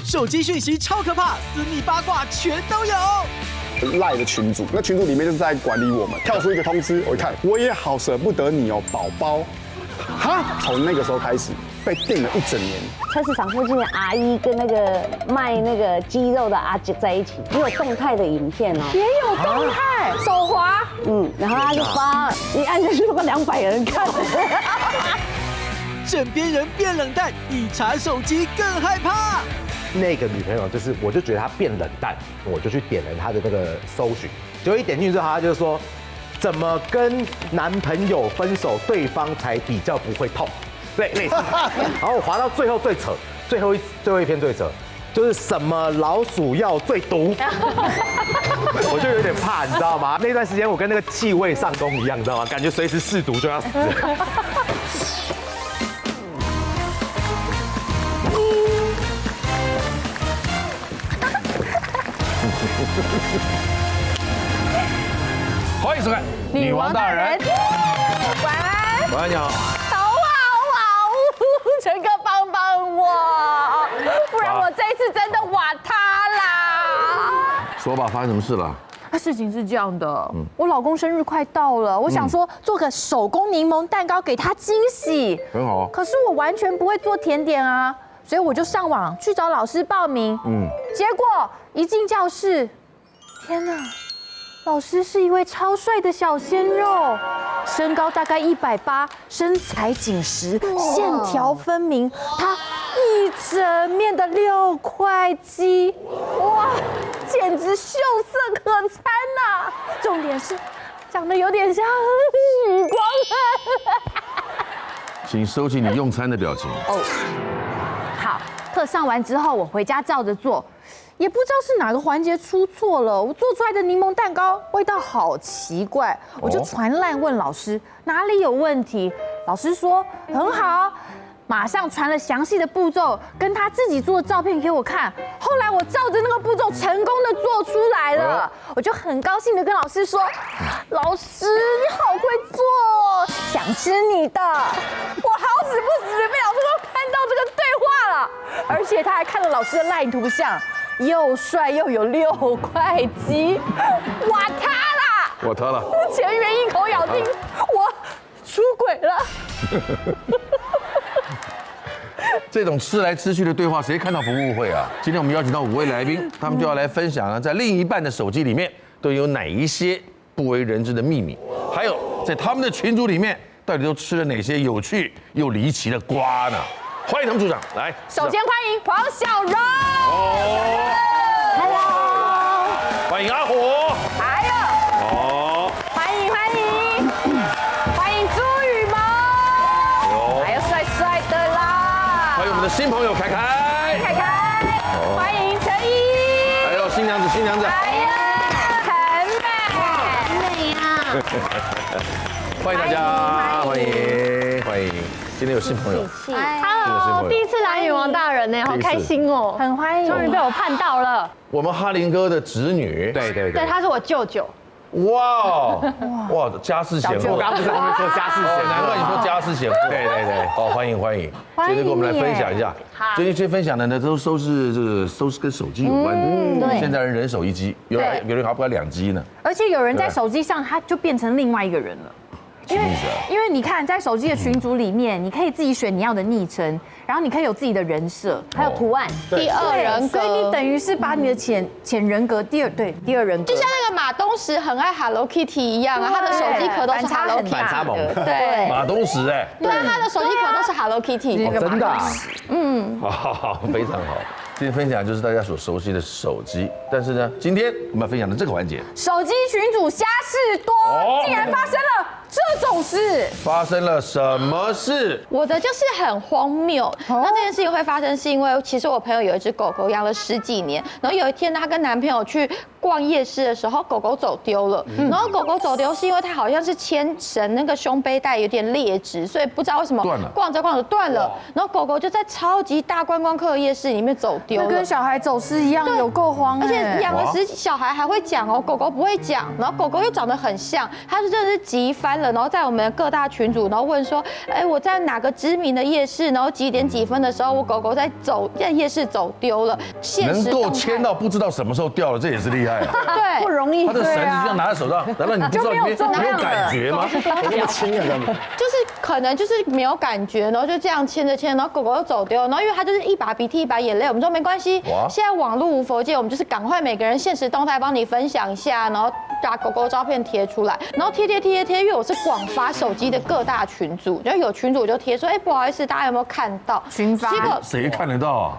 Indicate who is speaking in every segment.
Speaker 1: 手机讯息超可怕，私密八卦全都有。
Speaker 2: 赖的群组，那群组里面就是在管理我们。跳出一个通知，我一看，我也好舍不得你哦，宝宝。哈，从那个时候开始被定了1整年。
Speaker 3: 菜市场附近的阿姨跟那个卖那个鸡肉的阿姐在一起，也有动态的影片哦，
Speaker 4: 也有动态，手滑，
Speaker 3: 然后他就发，一按下去都快200人看。
Speaker 1: 枕边人变冷淡，一查手机更害怕。
Speaker 5: 那个女朋友就是，我就觉得她变冷淡，我就去点了她的那个搜寻，结果一点进去之后，她就说怎么跟男朋友分手，对方才比较不会痛，类似。然后我滑到最后最扯，最后一篇最扯，就是什么老鼠药最毒，我就有点怕，你知道吗？那段时间我跟那个气味上弓一样，你知道吗？感觉随时试毒就要死。
Speaker 6: 欢迎收看《女王大人》。
Speaker 4: 晚安，
Speaker 6: 晚安，你好。
Speaker 4: 陈哥帮帮我，不然我这一次真的瓦塌啦。
Speaker 6: 说吧，发生什么事了？
Speaker 4: 事情是这样的，我老公生日快到了，我想说做个手工柠檬蛋糕给他惊喜。
Speaker 6: 很好。
Speaker 4: 可是我完全不会做甜点啊，所以我就上网去找老师报名。结果一进教室，天哪！老师是一位超帅的小鲜肉，身高大概180，身材紧实，线条分明。他一整面的6块肌，哇，简直秀色可餐呐！重点是长得有点像许光汉。
Speaker 6: 请收起你用餐的表情。
Speaker 4: 好，课上完之后，我回家照着做。也不知道是哪个环节出错了，我做出来的柠檬蛋糕味道好奇怪，我就传烂问老师哪里有问题。老师说很好，马上传了详细的步骤跟他自己做的照片给我看。后来我照着那个步骤成功的做出来了，我就很高兴的跟老师说：“老师你好会做，想吃你的。”我好死不死被老师都看到这个对话了，而且他还看了老师的LINE图像。又帅又有6块肌，瓦塌啦！
Speaker 6: 我塌了。
Speaker 4: 前缘一口咬定我出轨了。
Speaker 6: 这种吃来吃去的对话，谁看到不误会啊？今天我们邀请到5位来宾，他们就要来分享呢，在另一半的手机里面都有哪一些不为人知的秘密，还有在他们的群组里面到底都吃了哪些有趣又离奇的瓜呢？欢迎他们组长来。
Speaker 4: 首先欢迎黄小柔。
Speaker 3: Hello，
Speaker 6: 欢迎阿火。
Speaker 4: 还有，欢迎朱雨萌，还有帅帅的啦，
Speaker 6: 欢迎我们的新朋友凯凯，
Speaker 4: 欢迎陈怡，
Speaker 6: 还有新娘子，
Speaker 4: 还有很美啊，
Speaker 6: 欢迎大家，欢迎，今天有新朋友。
Speaker 7: Hello， 第一次来女王大人呢，好开心哦，
Speaker 4: 很欢迎，
Speaker 7: 终于被我盼到了。
Speaker 6: 我们哈林哥的侄女，
Speaker 7: 对，他是我舅舅。
Speaker 6: 哇，家世显赫。
Speaker 5: 我刚刚不是说家世显赫，
Speaker 6: 难怪你说家世显赫。对，好，欢迎，今天跟我们来分享一下。最近分享的呢，都是跟手机有关的。
Speaker 4: 对，
Speaker 6: 现在人手一机，有人还不到2机呢。
Speaker 4: 而且有人在手机上，他就变成另外一个人了。因为你看，在手机的群组里面，你可以自己选你要的昵称，然后你可以有自己的人设，还有图案，
Speaker 7: 第二人格，
Speaker 4: 所以你等于是把你的潜人格第二人格，
Speaker 7: 就像那个马东石很爱 Hello Kitty 一样啊，他的手机壳都是 Hello Kitty，
Speaker 5: 反差萌。
Speaker 7: 对，
Speaker 6: 马东石
Speaker 7: 对啊，他的手机壳都是 Hello Kitty，
Speaker 5: 真的啊。
Speaker 6: 好，非常好。今天分享就是大家所熟悉的手机，但是呢，今天我们要分享的这个环节，
Speaker 4: 手机群组瞎事多，竟然发生了这种事。
Speaker 6: 发生了什么事？
Speaker 7: 我的就是很荒谬。那这件事情会发生，是因为其实我朋友有一只狗狗养了10几年，然后有一天她跟男朋友去逛夜市的时候，狗狗走丢了。然后狗狗走丢是因为它好像是牵绳那个胸背带有点裂直，所以不知道为什么逛着断了。然后狗狗就在超级大观光客夜市里面走丢了，
Speaker 4: 跟小孩走失一样，有够慌。
Speaker 7: 而且养了10几小孩还会讲哦，狗狗不会讲。然后狗狗又长得很像，它是真的是急翻了。然后在我们各大群组，然后问说，哎，我在哪个知名的夜市，然后几点几分的时候，我狗狗在夜市走丢了。
Speaker 6: 能够牵到不知道什么时候掉了，这也是厉害啊。
Speaker 7: 对，
Speaker 3: 不容易。
Speaker 6: 他的绳子就像拿在手上，难道你不知道里面没有感觉吗？
Speaker 2: 那么轻啊，这样子。
Speaker 7: 就是可能就是没有感觉，然后就这样牵着，然后狗狗又走丢，然后因为它就是一把鼻涕一把眼泪，我们说没关系，现在网络无佛界，我们就是赶快每个人限时动态帮你分享一下，然后把狗狗照片贴出来，然后贴，因为我是广发手机的各大群组，然后有群组我就贴说，哎，不好意思，大家有没有看到？
Speaker 4: 群发，
Speaker 7: 结果
Speaker 6: 谁看得到啊？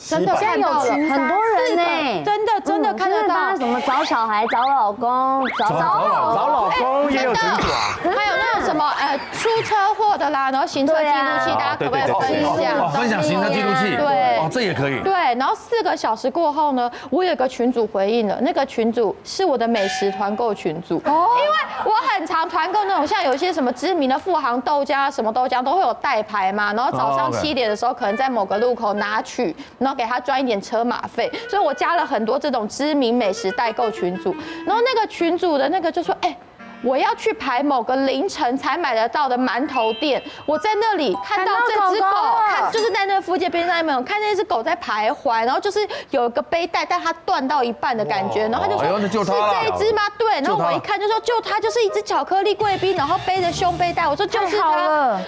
Speaker 7: 真的看到了，
Speaker 3: 很多人呢，
Speaker 7: 真的看得到。
Speaker 3: 什么找小孩、找老公、找
Speaker 5: 老公也有群组啊，
Speaker 7: 还有那种什么出车祸的啦，然后行车记录器，大家可不可以分享？
Speaker 6: 分享行车记录器，
Speaker 7: 对，
Speaker 6: 哦，这也可以。
Speaker 7: 对，然后4个小时过后呢，我有个群组回应了，那个群组是我的美食团购群组，因为我很常团购那种像有一些什么知名的富航豆浆、什么豆浆都会有代牌嘛，然后早上7点的时候可能在某个路口拿取。然后给他赚一点车马费，所以我加了很多这种知名美食代购群组。然后那个群组的那个就说，哎，我要去排某个凌晨才买得到的馒头店，我在那里看到这只狗，就是在那附近边上面看那只狗在徘徊，然后就是有一个背带，但它断到一半的感觉，然后他就说，是这一只吗？对，然后我一看就说，就它就是一只巧克力贵宾，然后背着胸背带，我说就是它，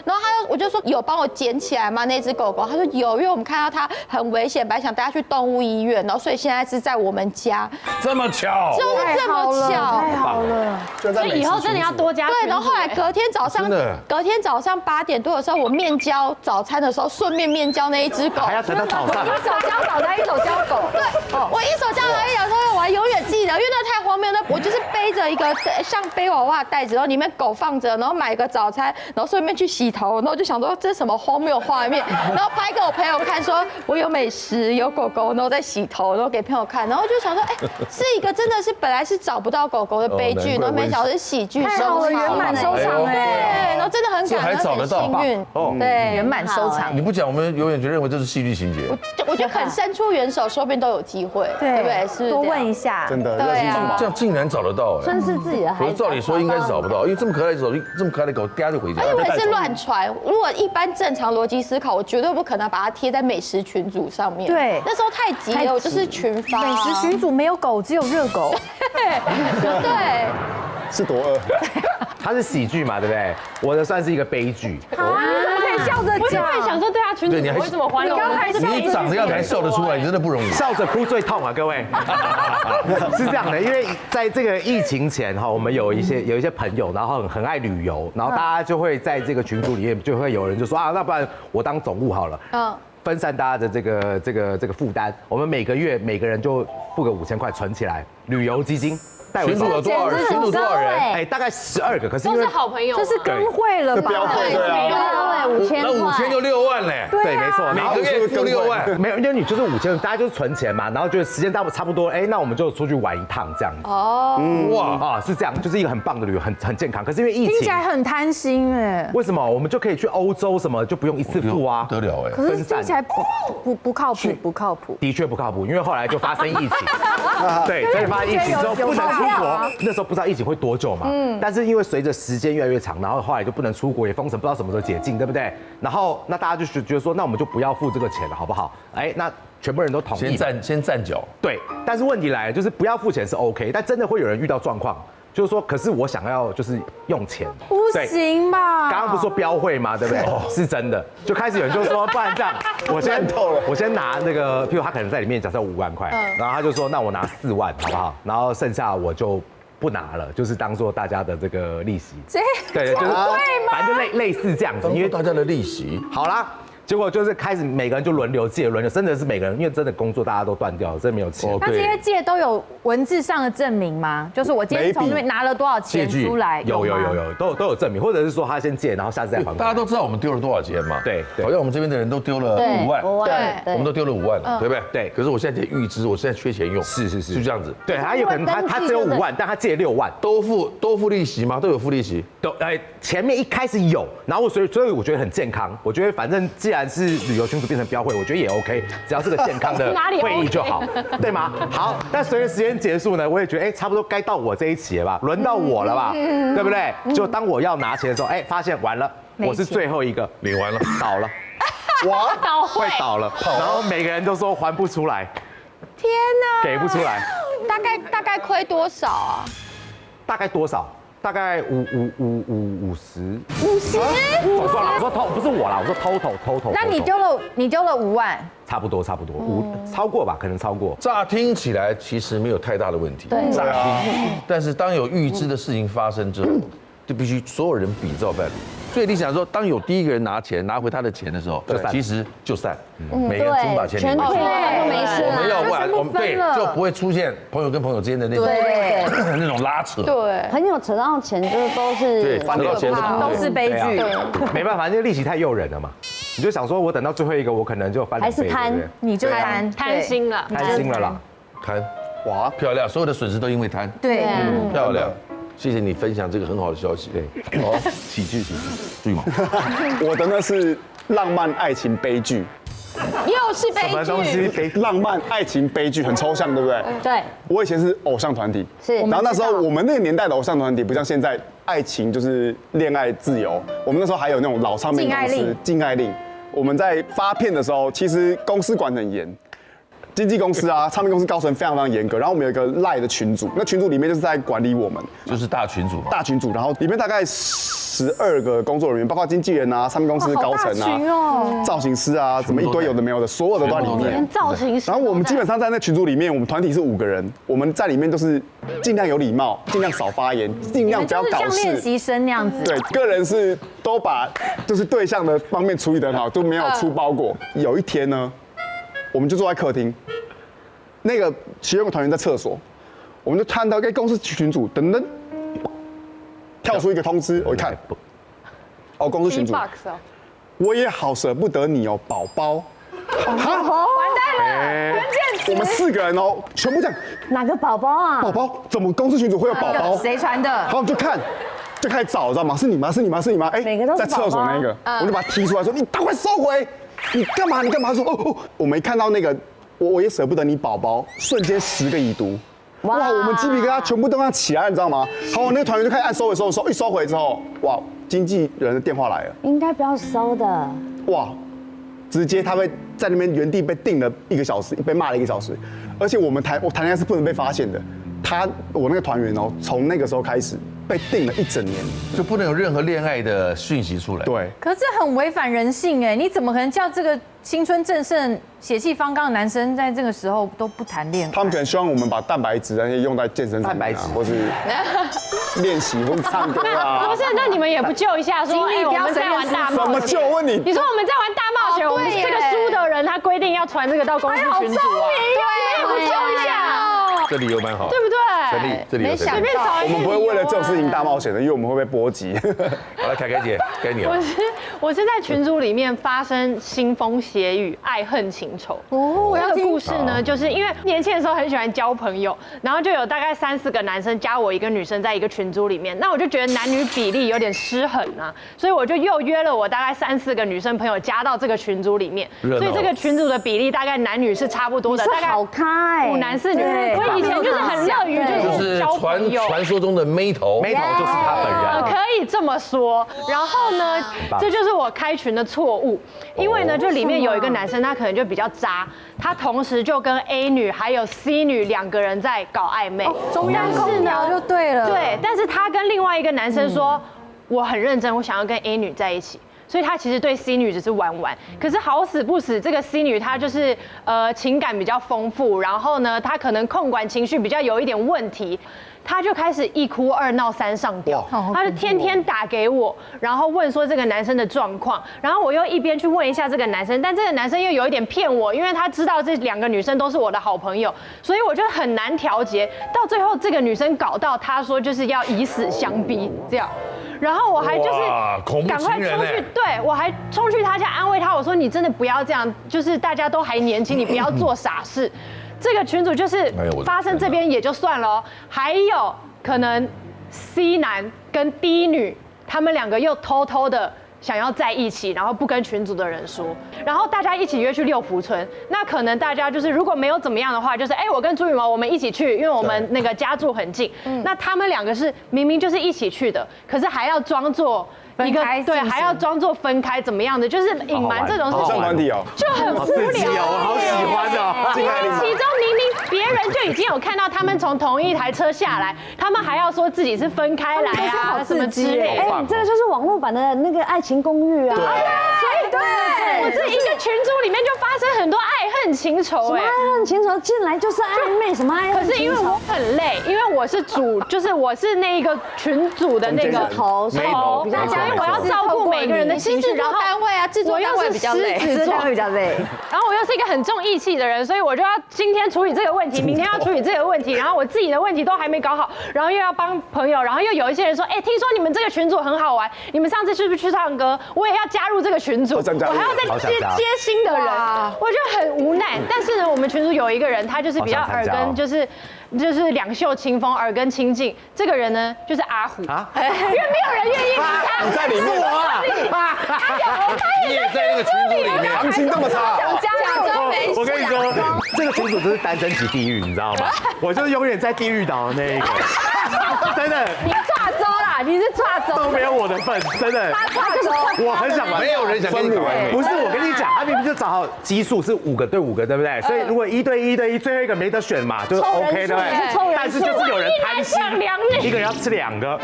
Speaker 7: 然后我就说有帮我捡起来吗？那只狗狗，他说有，因为我们看到它很危险，本来想带它去动物医院，然后所以现在是在我们家，
Speaker 6: 这么巧，
Speaker 7: 就是这么巧，
Speaker 4: 太好了，
Speaker 7: 所以以后真的要多加。对，然后后来隔天早上8点多的时候，我面交早餐的时候，顺便面交那一只狗，
Speaker 5: 还要等到早上，
Speaker 3: 一手交早餐，一手交狗。
Speaker 7: 对，我一手交了一两说，我还永远记得，因为那太荒谬了。我就是背着一个像背娃娃的袋子，然后里面狗放着，然后买个早餐，然后顺便去洗头，然后我就想说这是什么荒谬画面，然后拍给我朋友看，说我有美食，有狗狗，然后在洗头，然后给朋友看，然后就想说，哎，是一个真的是本来是找不到狗狗的悲剧，然后没想到是喜剧收场，
Speaker 4: 圆满收场
Speaker 7: 对，然后真的很感恩，很幸运，对，
Speaker 4: 圆满收场。
Speaker 6: 你不讲，我们永远就认为这是戏剧情节。
Speaker 7: 我觉得肯伸出援手，说不定都有机会，对不对？是
Speaker 4: 多问一下，
Speaker 2: 真的，
Speaker 7: 对啊，
Speaker 6: 这样竟然找得到，
Speaker 3: 真是自己的孩子。
Speaker 6: 照理说应该是找不到，因为这么可爱的狗，这么可爱的狗，嗲就回家。
Speaker 7: 而且我也是乱传，如果一般正常逻辑思考，我绝对不可能把它贴在美食群组上面。
Speaker 4: 对，
Speaker 7: 那时候太急了，我就是群发。
Speaker 4: 美食群组没有狗，只有热狗。
Speaker 7: 对，
Speaker 2: 是多饿。
Speaker 5: 它是喜剧嘛，对不对？我的算是一个悲剧。
Speaker 4: 你怎么可以笑着讲？
Speaker 7: 我就会想说，对啊，群主为什么欢迎？
Speaker 6: 你长这样才笑得出来，你真的不容易。
Speaker 5: 笑着哭最痛啊，各位。是这样的，因为在这个疫情前哈，我们有一些朋友，然后很爱旅游，然后大家就会在这个群组里面，就会有人就说啊，那不然我当总务好了。分散大家的这个负担，我们每个月每个人就付个5000块存起来，旅游基金。
Speaker 6: 群组有多少人？群组多少人？
Speaker 5: 哎，大概12个，可是因为
Speaker 7: 都是好朋友，
Speaker 4: 这是跟会了吧？
Speaker 2: 标会对啊
Speaker 3: ，5000块，
Speaker 6: 那5000就6万嘞。
Speaker 5: 对，没错，
Speaker 6: 每个月付6万，
Speaker 5: 没有，因为你就是5000，大家就是存钱嘛，然后觉得时间差不多，哎，那我们就出去玩一趟这样子。
Speaker 7: 哦，
Speaker 5: 哇啊，是这样，就是一个很棒的旅游，很健康。可是因为疫情，
Speaker 4: 听起来很贪心哎。
Speaker 5: 为什么？我们就可以去欧洲什么，就不用一次付啊，
Speaker 6: 得了哎。
Speaker 4: 可是听起来不靠谱，不靠谱。
Speaker 5: 的确不靠谱，因为后来就发生疫情，对，所以发生疫情之后不能出国，那时候不知道疫情会多久嘛，但是因为随着时间越来越长，然后后来就不能出国，也封城，不知道什么时候解禁，对不对？然后那大家就觉得说，那我们就不要付这个钱了，好不好？哎，那全部人都同意，
Speaker 6: 先站脚。
Speaker 5: 对，但是问题来了，就是不要付钱是 OK， 但真的会有人遇到状况。就是说，可是我想要就是用钱，
Speaker 4: 不行吧？
Speaker 5: 刚刚不是说标会吗？对不对？是真的，就开始有人就说，不然这样，我先拿那个，譬如他可能在里面假设5万块，然后他就说，那我拿4万好不好？然后剩下我就不拿了，就是当做大家的这个利息。对，就是反正就类似这样子，
Speaker 6: 因为大家的利息。
Speaker 5: 好啦。结果就是开始每个人就轮流借，真的是每个人，因为真的工作大家都断掉了，真的没有钱。
Speaker 4: 那这些借都有文字上的证明吗？就是我今天从那边拿了多少钱出来？
Speaker 5: 有，都有证明，或者是说他先借，然后下次再还。
Speaker 6: 大家都知道我们丢了多少钱嘛？
Speaker 5: 对，
Speaker 6: 好像我们这边的人都丢了5万，
Speaker 3: 对，
Speaker 6: 我们都丢了5万了，对不对？
Speaker 5: 对。
Speaker 6: 可是我现在预支，我现在缺钱用，
Speaker 5: 是，
Speaker 6: 就这样子。
Speaker 5: 对，他有可能他只有5万，但他借6万，
Speaker 6: 都付利息吗？都有付利息？
Speaker 5: 前面一开始有，然后所以我觉得很健康。我觉得反正既然是旅游群组变成标会，我觉得也 OK， 只要是个健康的会议就好，对吗？好，但随着时间结束呢，我也觉得差不多该到我这一期了吧，轮到我了吧，对不对？就当我要拿钱的时候，发现完了，我是最后一个，
Speaker 6: 领完了，
Speaker 5: 倒了，
Speaker 2: 哇，
Speaker 5: 会倒了，然后每个人都说还不出来，
Speaker 7: 天哪，
Speaker 5: 给不出来，
Speaker 7: 大概亏多少啊？
Speaker 5: 大概多少？大概50，我算了，我说不是我啦，我说 total。
Speaker 4: 那你丢了5万，
Speaker 5: 差不多超过吧，可能超过。
Speaker 6: 乍听起来其实没有太大的问题，
Speaker 3: 对
Speaker 6: 乍听，但是当有预知的事情发生之后，就必须所有人比照办理。所以你想说，当有第一个人拿回他的钱的时候，其实就散，每个人全把钱领回去，
Speaker 3: 就没事
Speaker 6: 我们要
Speaker 4: 完
Speaker 6: 我们对就不会出现朋友跟朋友之间的那种那种拉扯，
Speaker 7: 对，
Speaker 3: 朋友扯到钱就是都是
Speaker 6: 对，扯到钱
Speaker 4: 都是悲剧。
Speaker 5: 没办法，因为利息太诱人了嘛。你就想说，我等到最后一个，我可能就翻2倍，
Speaker 3: 还是贪，
Speaker 4: 你就贪心了，
Speaker 5: 贪心了啦，
Speaker 6: 贪，哇，漂亮，所有的损失都因为贪，
Speaker 4: 对，
Speaker 6: 漂亮。谢谢你分享这个很好的消息。对，好，喜剧，注意嘛。
Speaker 2: 我的呢是浪漫爱情悲剧，
Speaker 7: 又是悲
Speaker 5: 什么东
Speaker 7: 剧。
Speaker 5: 西？
Speaker 2: 浪漫爱情悲剧很抽象，对不对？
Speaker 3: 对，
Speaker 2: 我以前是偶像团体，
Speaker 3: 是
Speaker 2: 然后那时候我们那个年代的偶像团体不像现在爱情就是恋爱自由，我们那时候还有那种老唱片公司禁爱令。我们在发片的时候，其实公司管得很严。经纪公司啊，唱片公司高层非常非常严格，然后我们有一个赖的群组，那群组里面就是在管理我们，
Speaker 6: 就是大群组嘛，
Speaker 2: 大群组，然后里面大概12个工作人员，包括经纪人啊、唱片公司高层啊、造型师啊，怎么一堆有的没有的，所有的都在里面。
Speaker 7: 造型师。
Speaker 2: 然后我们基本上在那群组里面，我们团体是5个人，我们在里面都是尽量有礼貌，尽量少发言，尽量不要搞事。
Speaker 4: 像练习生那样子。
Speaker 2: 对，个人是都把就是对象的方面处理得很好，都没有出包过。有一天呢，我们就坐在客厅。那个其中一个团员在厕所，我们就看到公司群组等等跳出一个通知，我一看，公司群组，我也好舍不得你哦，宝宝，
Speaker 4: 完蛋了，关键词，
Speaker 2: 我们4个人哦，全部这样，
Speaker 3: 哪个宝宝啊？
Speaker 2: 宝宝，怎么公司群组会有宝宝？
Speaker 4: 谁传的？
Speaker 2: 然后我们就看。就开始找，知道吗？是你吗？是你吗？是你吗？
Speaker 3: 每个都是
Speaker 2: 在厕所那个，我就把他踢出来，说：“你赶快收回！你干嘛？你干嘛？”他说：“我没看到那个。”我也舍不得你宝宝，瞬间10个已读，哇！我们鸡皮疙瘩全部都要起来，你知道吗？好，那个团员就开始按收回，一收回之后，哇，经纪人的电话来了，
Speaker 3: 应该不要收的，
Speaker 2: 哇，直接他被在那边原地被定了1个小时，被骂了1个小时，而且我谈恋爱是不能被发现的，我那个团员哦，从那个时候开始被定了1整年，
Speaker 6: 就不能有任何恋爱的讯息出来。
Speaker 2: 对，
Speaker 4: 可是很违反人性哎，你怎么可能叫这个青春正盛、血气方刚的男生在这个时候都不谈恋爱？
Speaker 2: 他们可能希望我们把蛋白质那些用在健身上，
Speaker 5: 蛋白质
Speaker 2: 或是练习或者唱歌啊。
Speaker 8: 不是，那你们也不救一下说，我们在玩大冒险？
Speaker 2: 怎么救？问你，
Speaker 8: 你说我们在玩大冒险，我们这个输的人他规定要传这个到公司群组啊，对，我们救一下。
Speaker 6: 这理由蛮好，
Speaker 8: 对不对？
Speaker 6: 成立，这理由成立。
Speaker 8: 随便找一个。
Speaker 2: 我们不会为了这种事情大冒险的，因为我们会被波及。
Speaker 6: 好了，凯姐，该你了。
Speaker 8: 我是在群组里面发生腥风血雨、爱恨情仇。哦，这个故事呢，就是因为年轻的时候很喜欢交朋友，然后就有大概3、4个男生加我一个女生在一个群组里面，那我就觉得男女比例有点失衡啊，所以我就又约了我大概3、4个女生朋友加到这个群组里面，所以这个群组的比例大概男女是差不多的，大概
Speaker 3: 好开
Speaker 8: 5男4女。我以前就是很乐于就是交朋友，
Speaker 6: 传说中的妹头
Speaker 5: 就是他本人，
Speaker 8: 可以这么说。然后呢，这就是我开群的错误，因为呢，就里面有一个男生，他可能就比较渣，他同时就跟 A 女还有 C 女2个人在搞暧昧，
Speaker 4: 中央空调就对了，
Speaker 8: 对，但是他跟另外一个男生说，我很认真，我想要跟 A 女在一起。所以他其实对 C 女只是玩玩。可是好死不死，这个 C 女她就是情感比较丰富，然后呢，她可能控管情绪比较有一点问题。他就开始1哭2闹3上吊，他就天天打给我，然后问说这个男生的状况，然后我又一边去问一下这个男生，但这个男生又有一点骗我，因为他知道这2个女生都是我的好朋友，所以我就很难调节。到最后，这个女生搞到他说就是要以死相逼这样。然后我还就是赶快冲去，对我还冲去他家安慰他，我说你真的不要这样，就是大家都还年轻，你不要做傻事。这个群组就是发生这边也就算了，还有可能 C 男跟 D 女他们2个又偷偷的想要在一起，然后不跟群组的人说，然后大家一起约去六福村。那可能大家就是如果没有怎么样的话，就是我跟朱羽毛我们一起去，因为我们那个家住很近。那他们2个是明明就是一起去的，可是还要装作一个对，还要装作分开怎么样的，就是隐瞒这种事情，就很无聊。
Speaker 5: 我好喜欢哦！
Speaker 8: 其中明明别人就已经有看到他们从同一台车下来，他们还要说自己是分开来啊，什么之类的。
Speaker 3: 这个就是网络版的那个《爱情公寓》啊。
Speaker 8: 所以我这一个群组里面就发生很多爱恨情仇。
Speaker 3: 爱恨情仇进来就是暧昧，什么爱恨情仇？
Speaker 8: 可是因为我很累，因为我是就是我是那一个群组的那个头，比较因为我要照顾每个人的情绪，然后
Speaker 7: 单位啊，制作单位比较累，
Speaker 3: 制作单位比较累。
Speaker 8: 然后我又是一个很重义气的人，所以我就要今天处理这个问题，明天要处理这个问题，然后我自己的问题都还没搞好，然后又要帮朋友，然后又有一些人说，听说你们这个群组很好玩，你们上次是不是去唱歌？我也要加入这个群组，我还要再接新的人，我就很无奈。但是呢，我们群组有一个人，他就是比较耳根就是两袖清风，耳根清净。这个人呢，就是阿虎啊，因为没有人愿意理他。
Speaker 2: 你在里面啊？
Speaker 6: 你也在那个群组里面，
Speaker 2: 行情这么差。
Speaker 7: 假装没事。
Speaker 5: 我跟你说，这个群组就是单身级地狱，你知道吗？我就是永远在地狱岛的那一个，真的。
Speaker 3: 你抓周啦，你是抓周
Speaker 5: 都没有我的份，真的。我很想玩，
Speaker 6: 没有人想跟你玩。
Speaker 5: 不是，我跟你讲，他明明就找好基数是5个对5个，对不对？所以如果1对1，最后一个没得选嘛，就是 OK， 对不对？但是就是有人贪心，一个人要吃2个，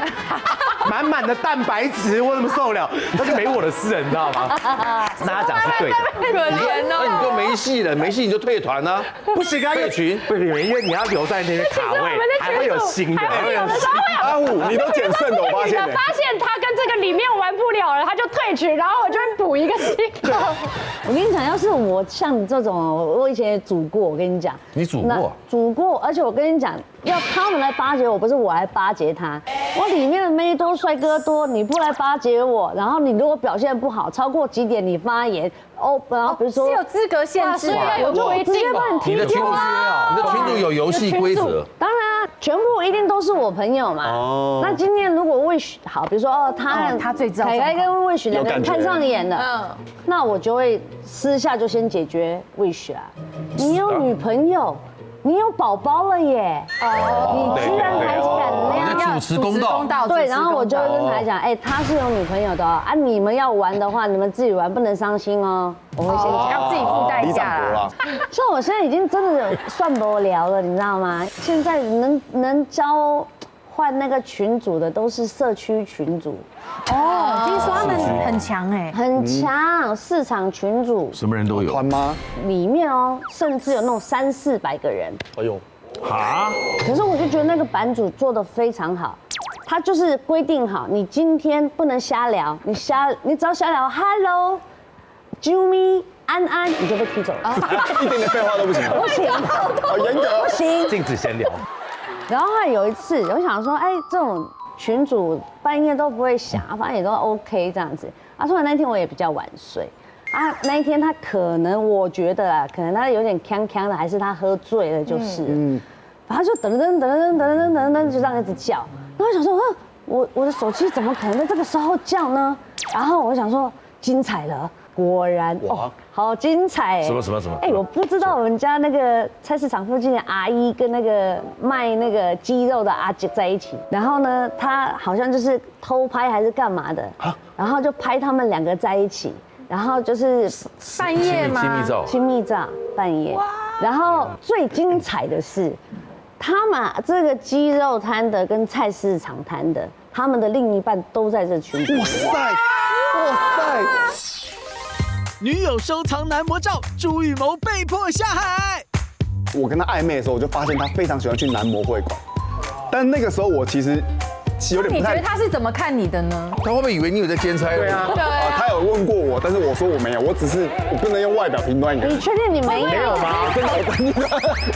Speaker 5: 满满的蛋白质，我怎么受了？那就没我的事了，你知道吗？那他讲是对的，
Speaker 7: 可怜哦。
Speaker 6: 那你就没戏了，没戏你就退团啊！
Speaker 5: 不行啊，
Speaker 6: 退群，
Speaker 5: 不行，因为你要留在那边卡位，还会有新的，
Speaker 2: 阿虎，你都捡剩的，我发现。
Speaker 8: 发现他跟这个里面玩不了了，他就退群，然后我就会补一个新的。
Speaker 3: 我跟你讲，要是我像你这种，我以前也组过，我跟你讲。
Speaker 6: 你组过？
Speaker 3: 组过，而且我跟你讲，要他们来巴结我，不是我来巴结他。我里面的妹多，帅哥多，你不来巴结我，然后你如果表现不好，超过几点你发言，然后比如说
Speaker 4: 是有资格限制啊，
Speaker 3: 我就直接把你踢掉啊。
Speaker 6: 你的群组有游戏规则。
Speaker 3: 当然啊，全部一定都是我朋友嘛。哦。那今天如果Wish好，比如说他
Speaker 4: 最知道
Speaker 3: 凯凯跟Wish 2个人看上眼了，那我就会私下就先解决Wish啊。你有女朋友，你有宝宝了耶！你居然还敢
Speaker 6: 要主持公道？
Speaker 3: 对，然后我就会跟他讲，他是有女朋友的啊，你们要玩的话，你们自己玩，不能伤心哦。我会先讲，
Speaker 4: 要自己付代价啦。
Speaker 3: 像我现在已经真的算不了了，你知道吗？现在能交换那个群组的都是社区群组。
Speaker 4: 哦，听说他们很强
Speaker 3: 很强，市场群组
Speaker 6: 什么人都有。
Speaker 2: 团吗？
Speaker 3: 里面甚至有那种300-400个人。
Speaker 2: 哎呦，
Speaker 6: 哈！
Speaker 3: 可是我就觉得那个版主做得非常好，他就是规定好，你今天不能瞎聊，你只要瞎聊 ，Hello， Jumi， 安安，你就被踢走了。
Speaker 2: 一点点废话都不行。
Speaker 3: 不行，
Speaker 2: 好严格。
Speaker 3: 不行，
Speaker 5: 禁止闲聊。
Speaker 3: 然后有一次，我想说，这种群主半夜都不会响，反正也都 OK 这样子。突然那天我也比较晚睡，那一天他可能我觉得可能他有点呛呛的，还是他喝醉了，就是，反正就噔噔噔噔噔噔噔噔就这样一直叫。然后我想说，我的手机怎么可能在这个时候叫呢？然后我想说，精彩了。果然好精彩
Speaker 6: 什么？
Speaker 3: 我不知道我们家那个菜市场附近的阿姨跟那个卖那个鸡肉的阿姐在一起，然后呢，她好像就是偷拍还是干嘛的，然后就拍他们2个在一起，然后就是
Speaker 4: 半夜吗？
Speaker 3: 亲密照半夜，然后最精彩的是，他们这个鸡肉摊的跟菜市场摊的，他们的另一半都在这群组。哇塞！
Speaker 1: 女友收藏男模照，朱雨谋被迫下海。
Speaker 2: 我跟他暧昧的时候，我就发现他非常喜欢去男模会馆，但那个时候我其实有点不太。
Speaker 4: 你觉得他是怎么看你的呢？
Speaker 6: 他会不会以为你有在兼差？对啊，
Speaker 2: 他有问过我，但是我说我没有，我不能用外表评断一个人。
Speaker 3: 你确定你没有？
Speaker 2: 没有吗？真的，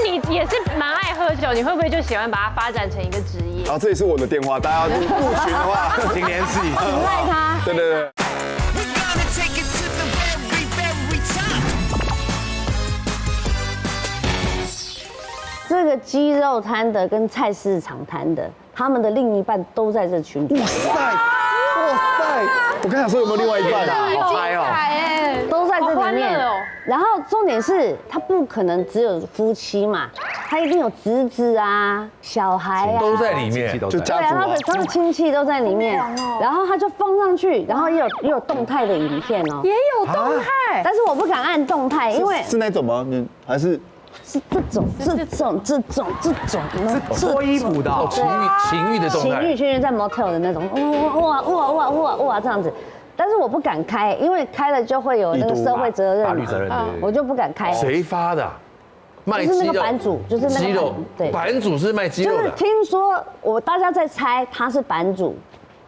Speaker 8: 你也是蛮爱喝酒，你会不会就喜欢把它发展成一个职业？
Speaker 2: 然后这也是我的电话，大家要不群的话，
Speaker 5: 请联系。
Speaker 3: 请赖他。
Speaker 2: 对对对。
Speaker 3: 这个鸡肉摊的跟菜市场摊的，他们的另一半都在这群组。
Speaker 2: 哇塞！我刚想说有没有另外一半啊？
Speaker 5: 好嗨哦！
Speaker 3: 都在这里
Speaker 8: 好欢
Speaker 3: 面
Speaker 8: 乐哦。
Speaker 3: 然后重点是，他不可能只有夫妻嘛，他一定有侄子啊、小孩啊，
Speaker 6: 都在里面，
Speaker 2: 就
Speaker 3: 对啊，
Speaker 2: 家族啊。
Speaker 3: 他的亲戚都在里面，然后他就放上去，然后也有动态的影片哦，
Speaker 4: 也有动态，
Speaker 3: 但是我不敢按动态，因为
Speaker 2: 是那种吗？你还是
Speaker 3: 是这种，
Speaker 5: 脱衣服的哦，
Speaker 6: 情欲的动态，
Speaker 3: 情欲在 motel 的那种，哇这样子。但是我不敢开，因为开了就会有那个社会责任嘛，
Speaker 5: 法律责任，
Speaker 3: 我就不敢开。
Speaker 6: 谁发的？卖
Speaker 3: 就是那个
Speaker 6: 鸡肉
Speaker 3: 版主，就是那个
Speaker 6: 鸡肉，
Speaker 3: 对，
Speaker 6: 版主是卖鸡肉的。
Speaker 3: 就是听说大家在猜他是版主，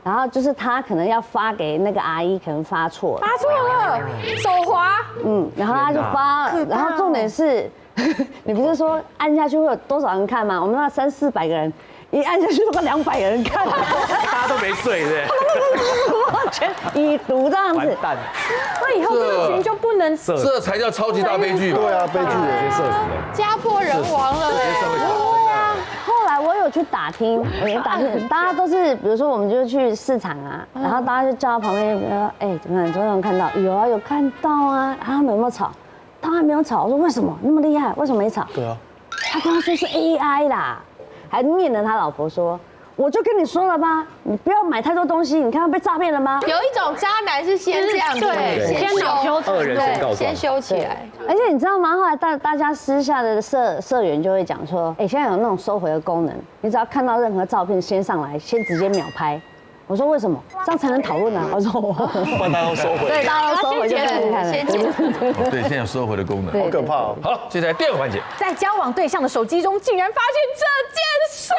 Speaker 3: 然后就是他可能要发给那个阿姨，可能发错了，
Speaker 4: 发错了，手滑，
Speaker 3: 然后他就发，然后重点是，你不是说按下去会有多少人看吗？我们那300-400个人，一按下去都快200个人看，
Speaker 5: 大家都没睡，对
Speaker 3: 全已读这样子。
Speaker 5: 蛋，
Speaker 4: 那以后这个群就不能
Speaker 6: 这才叫超级大悲剧吧？
Speaker 2: 对啊，悲剧
Speaker 5: 直接射死了。
Speaker 7: 家破人亡了
Speaker 3: 后来我有去打听，大家都是，比如说我们就去市场啊，然后大家就叫到旁边，说，怎么样？昨天有看到？有啊，有看到啊。他们有没有吵？当然没有吵。我说为什么那么厉害？为什么没吵？
Speaker 2: 对啊。
Speaker 3: 他刚刚说是 AI 啦，还念了他老婆说。我就跟你说了吧，你不要买太多东西，你看他被诈骗了吗？
Speaker 7: 有一种渣男是先这样子，
Speaker 8: 对，先恼羞成怒，
Speaker 5: 恶人先告状，
Speaker 7: 先修起来。
Speaker 3: 而且你知道吗？后来大家私下的社员就会讲说，现在有那种收回的功能，你只要看到任何照片，先上来，先直接秒拍。我说为什么？这样才能讨论啊！我说
Speaker 2: 不然大家都收回。
Speaker 3: 对，大家都收回就看看了。
Speaker 6: 对，现在有收回的功能，
Speaker 2: 好可怕哦。
Speaker 6: 好，接下来第2个环节。
Speaker 4: 在交往对象的手机中竟然发现这件事。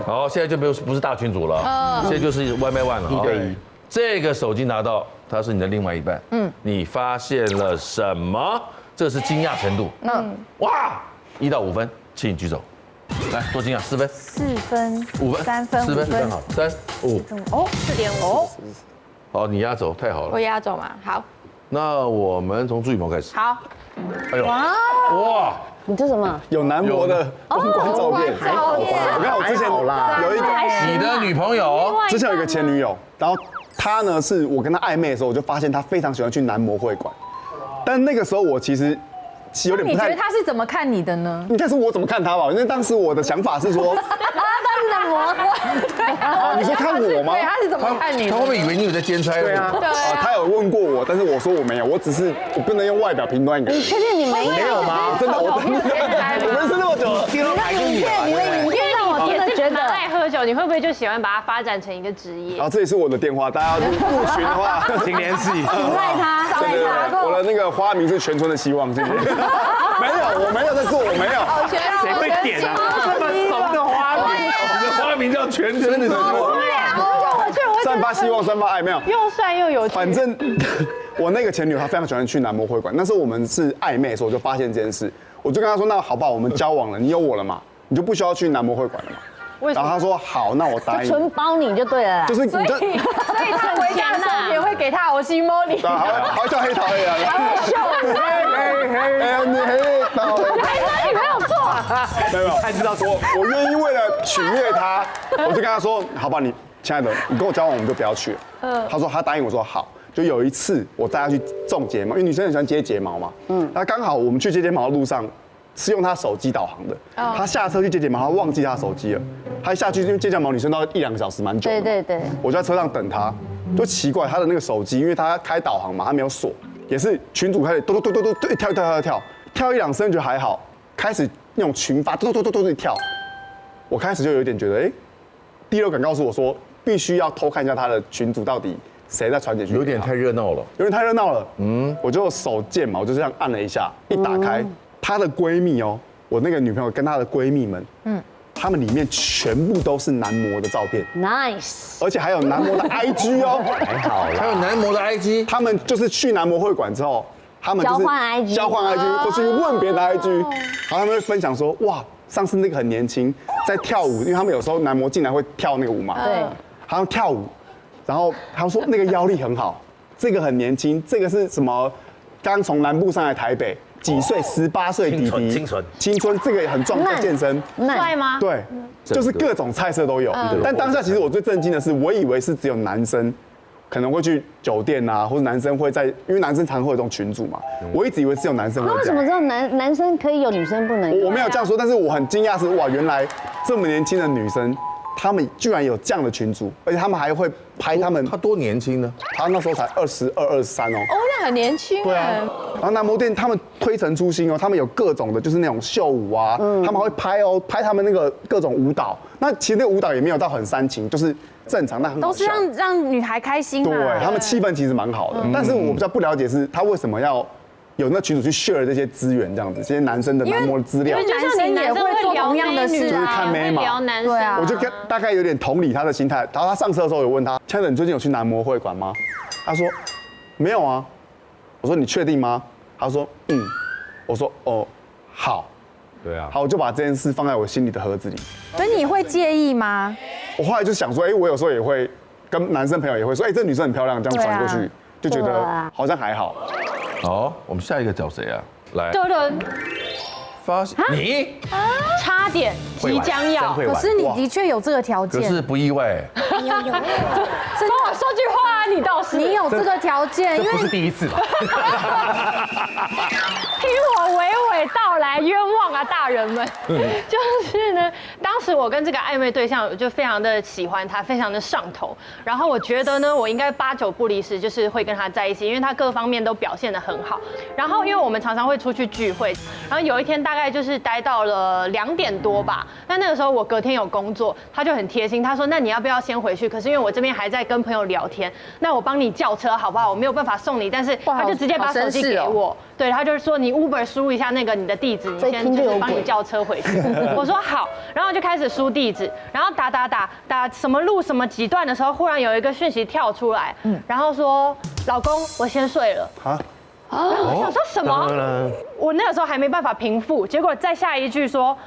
Speaker 6: 好，现在就不是大群组了，现在就是 1 by 1了，1对1。这个手机拿到，他是你的另外一半，你发现了什么？这是惊讶程度，哇，1到5分，请你举手。来，多惊讶，4分、
Speaker 4: 4分、
Speaker 6: 5分、
Speaker 4: 3分、
Speaker 6: 4分，好，3、5，
Speaker 4: 哦
Speaker 7: 4.5，
Speaker 6: 好，你压轴，太好
Speaker 7: 我
Speaker 6: 了。
Speaker 7: 压轴嘛，好，
Speaker 6: 那我们从朱雨谋开始。
Speaker 4: 好，
Speaker 6: 哎呦，哇，
Speaker 3: 你这什么？
Speaker 2: 有男模的公关照片。我看我之前有一个
Speaker 6: 你的女朋友，
Speaker 2: 之前有一个前女友，然后她呢是我跟她暧昧的时候，我就发现她非常喜欢去男模会馆，但那个时候我其其实有点不太。
Speaker 4: 你觉得他是怎么看你的呢？
Speaker 2: 应该是我怎么看他吧，因为当时我的想法是说，
Speaker 3: 他是模
Speaker 2: 啊，你说看我吗？
Speaker 4: 对，他是怎么看你的？
Speaker 6: 他会不会以为你有在兼差？对啊，
Speaker 2: 他有问过我，但是我说我没有，我不能用外表评断一个人。
Speaker 3: 你确定你没有？
Speaker 2: 没有吗？真的，我认识那么久了，
Speaker 3: 你的影片让我真的觉得
Speaker 8: 蛮爱喝酒，你会不会就喜欢把它发展成一个职业？
Speaker 2: 然后这也是我的电话，大家要不群的话，
Speaker 5: 请联系。
Speaker 3: 赖他，
Speaker 2: 对对对，我的那个花名是全村的希望，谢谢。没有，我没有在做，我没有。
Speaker 5: 谁会点啊？这么怂的花名，
Speaker 6: 你的花名叫全村的希望。
Speaker 2: 散发希望，散发爱，没有。
Speaker 8: 又帅又有趣。
Speaker 2: 反正我那个前女友她非常喜欢去男模会馆，那时候我们是暧昧的时候，我就发现这件事，我就跟她说，那好不好，我们交往了，你有我了嘛，你就不需要去男模会馆了嘛。然后她说好，那我答应。
Speaker 3: 纯包你就对了啦。
Speaker 2: 就是你就。
Speaker 4: 所以他回家的时候也会给他我心摸你。
Speaker 2: 好像黑桃 A 啊。你黑桃 A。
Speaker 8: 你没有错。
Speaker 2: 没有，
Speaker 5: 才知道
Speaker 2: 我愿意为了取悦她，我就跟她说，好吧，你亲爱的，你跟我交往，我们就不要去了。她说她答应我说好。就有一次我带她去种睫毛，因为女生很喜欢接睫毛嘛。那刚好我们去接睫毛的路上。是用他手机导航的，他下车去接睫毛，他忘记他手机了，他一下去因为接睫毛女生都要1-2个小时，蛮久的。
Speaker 3: 对对对，
Speaker 2: 我就在车上等他，就奇怪他的那个手机，因为他开导航嘛，他没有锁，也是群主开始嘟跳1-2声觉得还好，开始那种群发嘟跳，我开始就有一点觉得，第六感告诉我说必须要偷看一下他的群主到底谁在传简讯，
Speaker 6: 有点太热闹了。
Speaker 2: 有点太热闹了。我就手贱嘛，我就这样按了一下，一打开，她的闺蜜哦，我那个女朋友跟她的闺蜜们，她们里面全部都是男模的照片，
Speaker 3: ，nice，
Speaker 2: 而且还有男模的 IG 哦，
Speaker 5: 还好啦。
Speaker 6: 还有男模的 IG，
Speaker 2: 他们就是去男模会馆之后，他们就是
Speaker 3: 交换 IG
Speaker 2: 交换 IG 或去问别人的 IG，然后他们会分享说，哇，上次那个很年轻，在跳舞，因为他们有时候男模进来会跳那个舞嘛，
Speaker 3: 对，
Speaker 2: 他们跳舞，然后他说那个腰力很好，这个很年轻，这个是什么？刚从南部上来台北，几岁？18岁弟弟，青春，这个也很壮，在健身，
Speaker 8: 帅吗？
Speaker 2: 对，就是各种菜色都有。但当下其实我最震惊的是，我以为是只有男生可能会去酒店啊，或者男生会在，因为男生常会有这种群组嘛，我一直以为是有男生会这样。
Speaker 3: 那为什么只有男生可以有，女生不能有？
Speaker 2: 我没有这样说，但是我很惊讶是哇，原来这么年轻的女生，她们居然有这样的群组，而且她们还会拍她们。
Speaker 6: 他多年轻呢？
Speaker 2: 她那时候才22、23哦。
Speaker 7: 哦，那很年轻。
Speaker 2: 对啊，然后男模店他们推陈出新哦，他们有各种的，就是那种秀舞啊，他们还会拍哦，拍他们那个各种舞蹈。那其实那个舞蹈也没有到很煽情，就是正常，但很好笑。
Speaker 4: 都是让女孩开心嘛。
Speaker 2: 对，他们气氛其实蛮好的，但是我比较不了解是他为什么要有那群主去 share 这些资源这样子，这些男生的男模的资料。
Speaker 4: 因为男生也会做同样的事
Speaker 2: 就是
Speaker 4: 啊。
Speaker 2: 看妹嘛，
Speaker 8: 聊男生，
Speaker 4: 对啊
Speaker 2: 我就大概有点同理他的心态。然后他上车的时候有问他，亲爱的，你最近有去男模会馆吗？他说没有啊。我说你确定吗？他说我说哦好。
Speaker 5: 对啊。
Speaker 2: 好，我就把这件事放在我心里的盒子里。
Speaker 4: 所以你会介意吗？
Speaker 2: 我后来就想说，我有时候也会跟男生朋友也会说，这女生很漂亮，这样传过去，就觉得好像还好。
Speaker 6: 好，我们下一个找谁啊？来，
Speaker 8: 的人
Speaker 6: 发现你
Speaker 8: 差点即将要，
Speaker 5: 会玩
Speaker 4: 可是你的确有这个条件，
Speaker 6: 可是不意外。
Speaker 8: 跟我说句话啊，你倒是
Speaker 4: 你有这个条件，因为
Speaker 5: 这不是第一次吧？
Speaker 8: 听我娓娓道来，冤枉啊，大人们！就是呢，当时我跟这个暧昧对象就非常的喜欢他，非常的上头。然后我觉得呢，我应该8、9不离10，就是会跟他在一起，因为他各方面都表现得很好。然后因为我们常常会出去聚会，然后有一天大概就是待到了2点多吧。那个时候我隔天有工作，他就很贴心，他说：“那你要不要先回去？可是因为我这边还在跟朋友聊天，那我帮你叫车好不好？我没有办法送你，但是他就直接把手机给我。对，他就是说你 Uber 输一下那个你的地址，你先就是帮你叫车回去。我说好，然后就开始输地址，然后打什么路什么几段的时候，忽然有一个讯息跳出来，然后说老公我先睡了。我想说什么？我那个时候还没办法平复，结果再下一句说，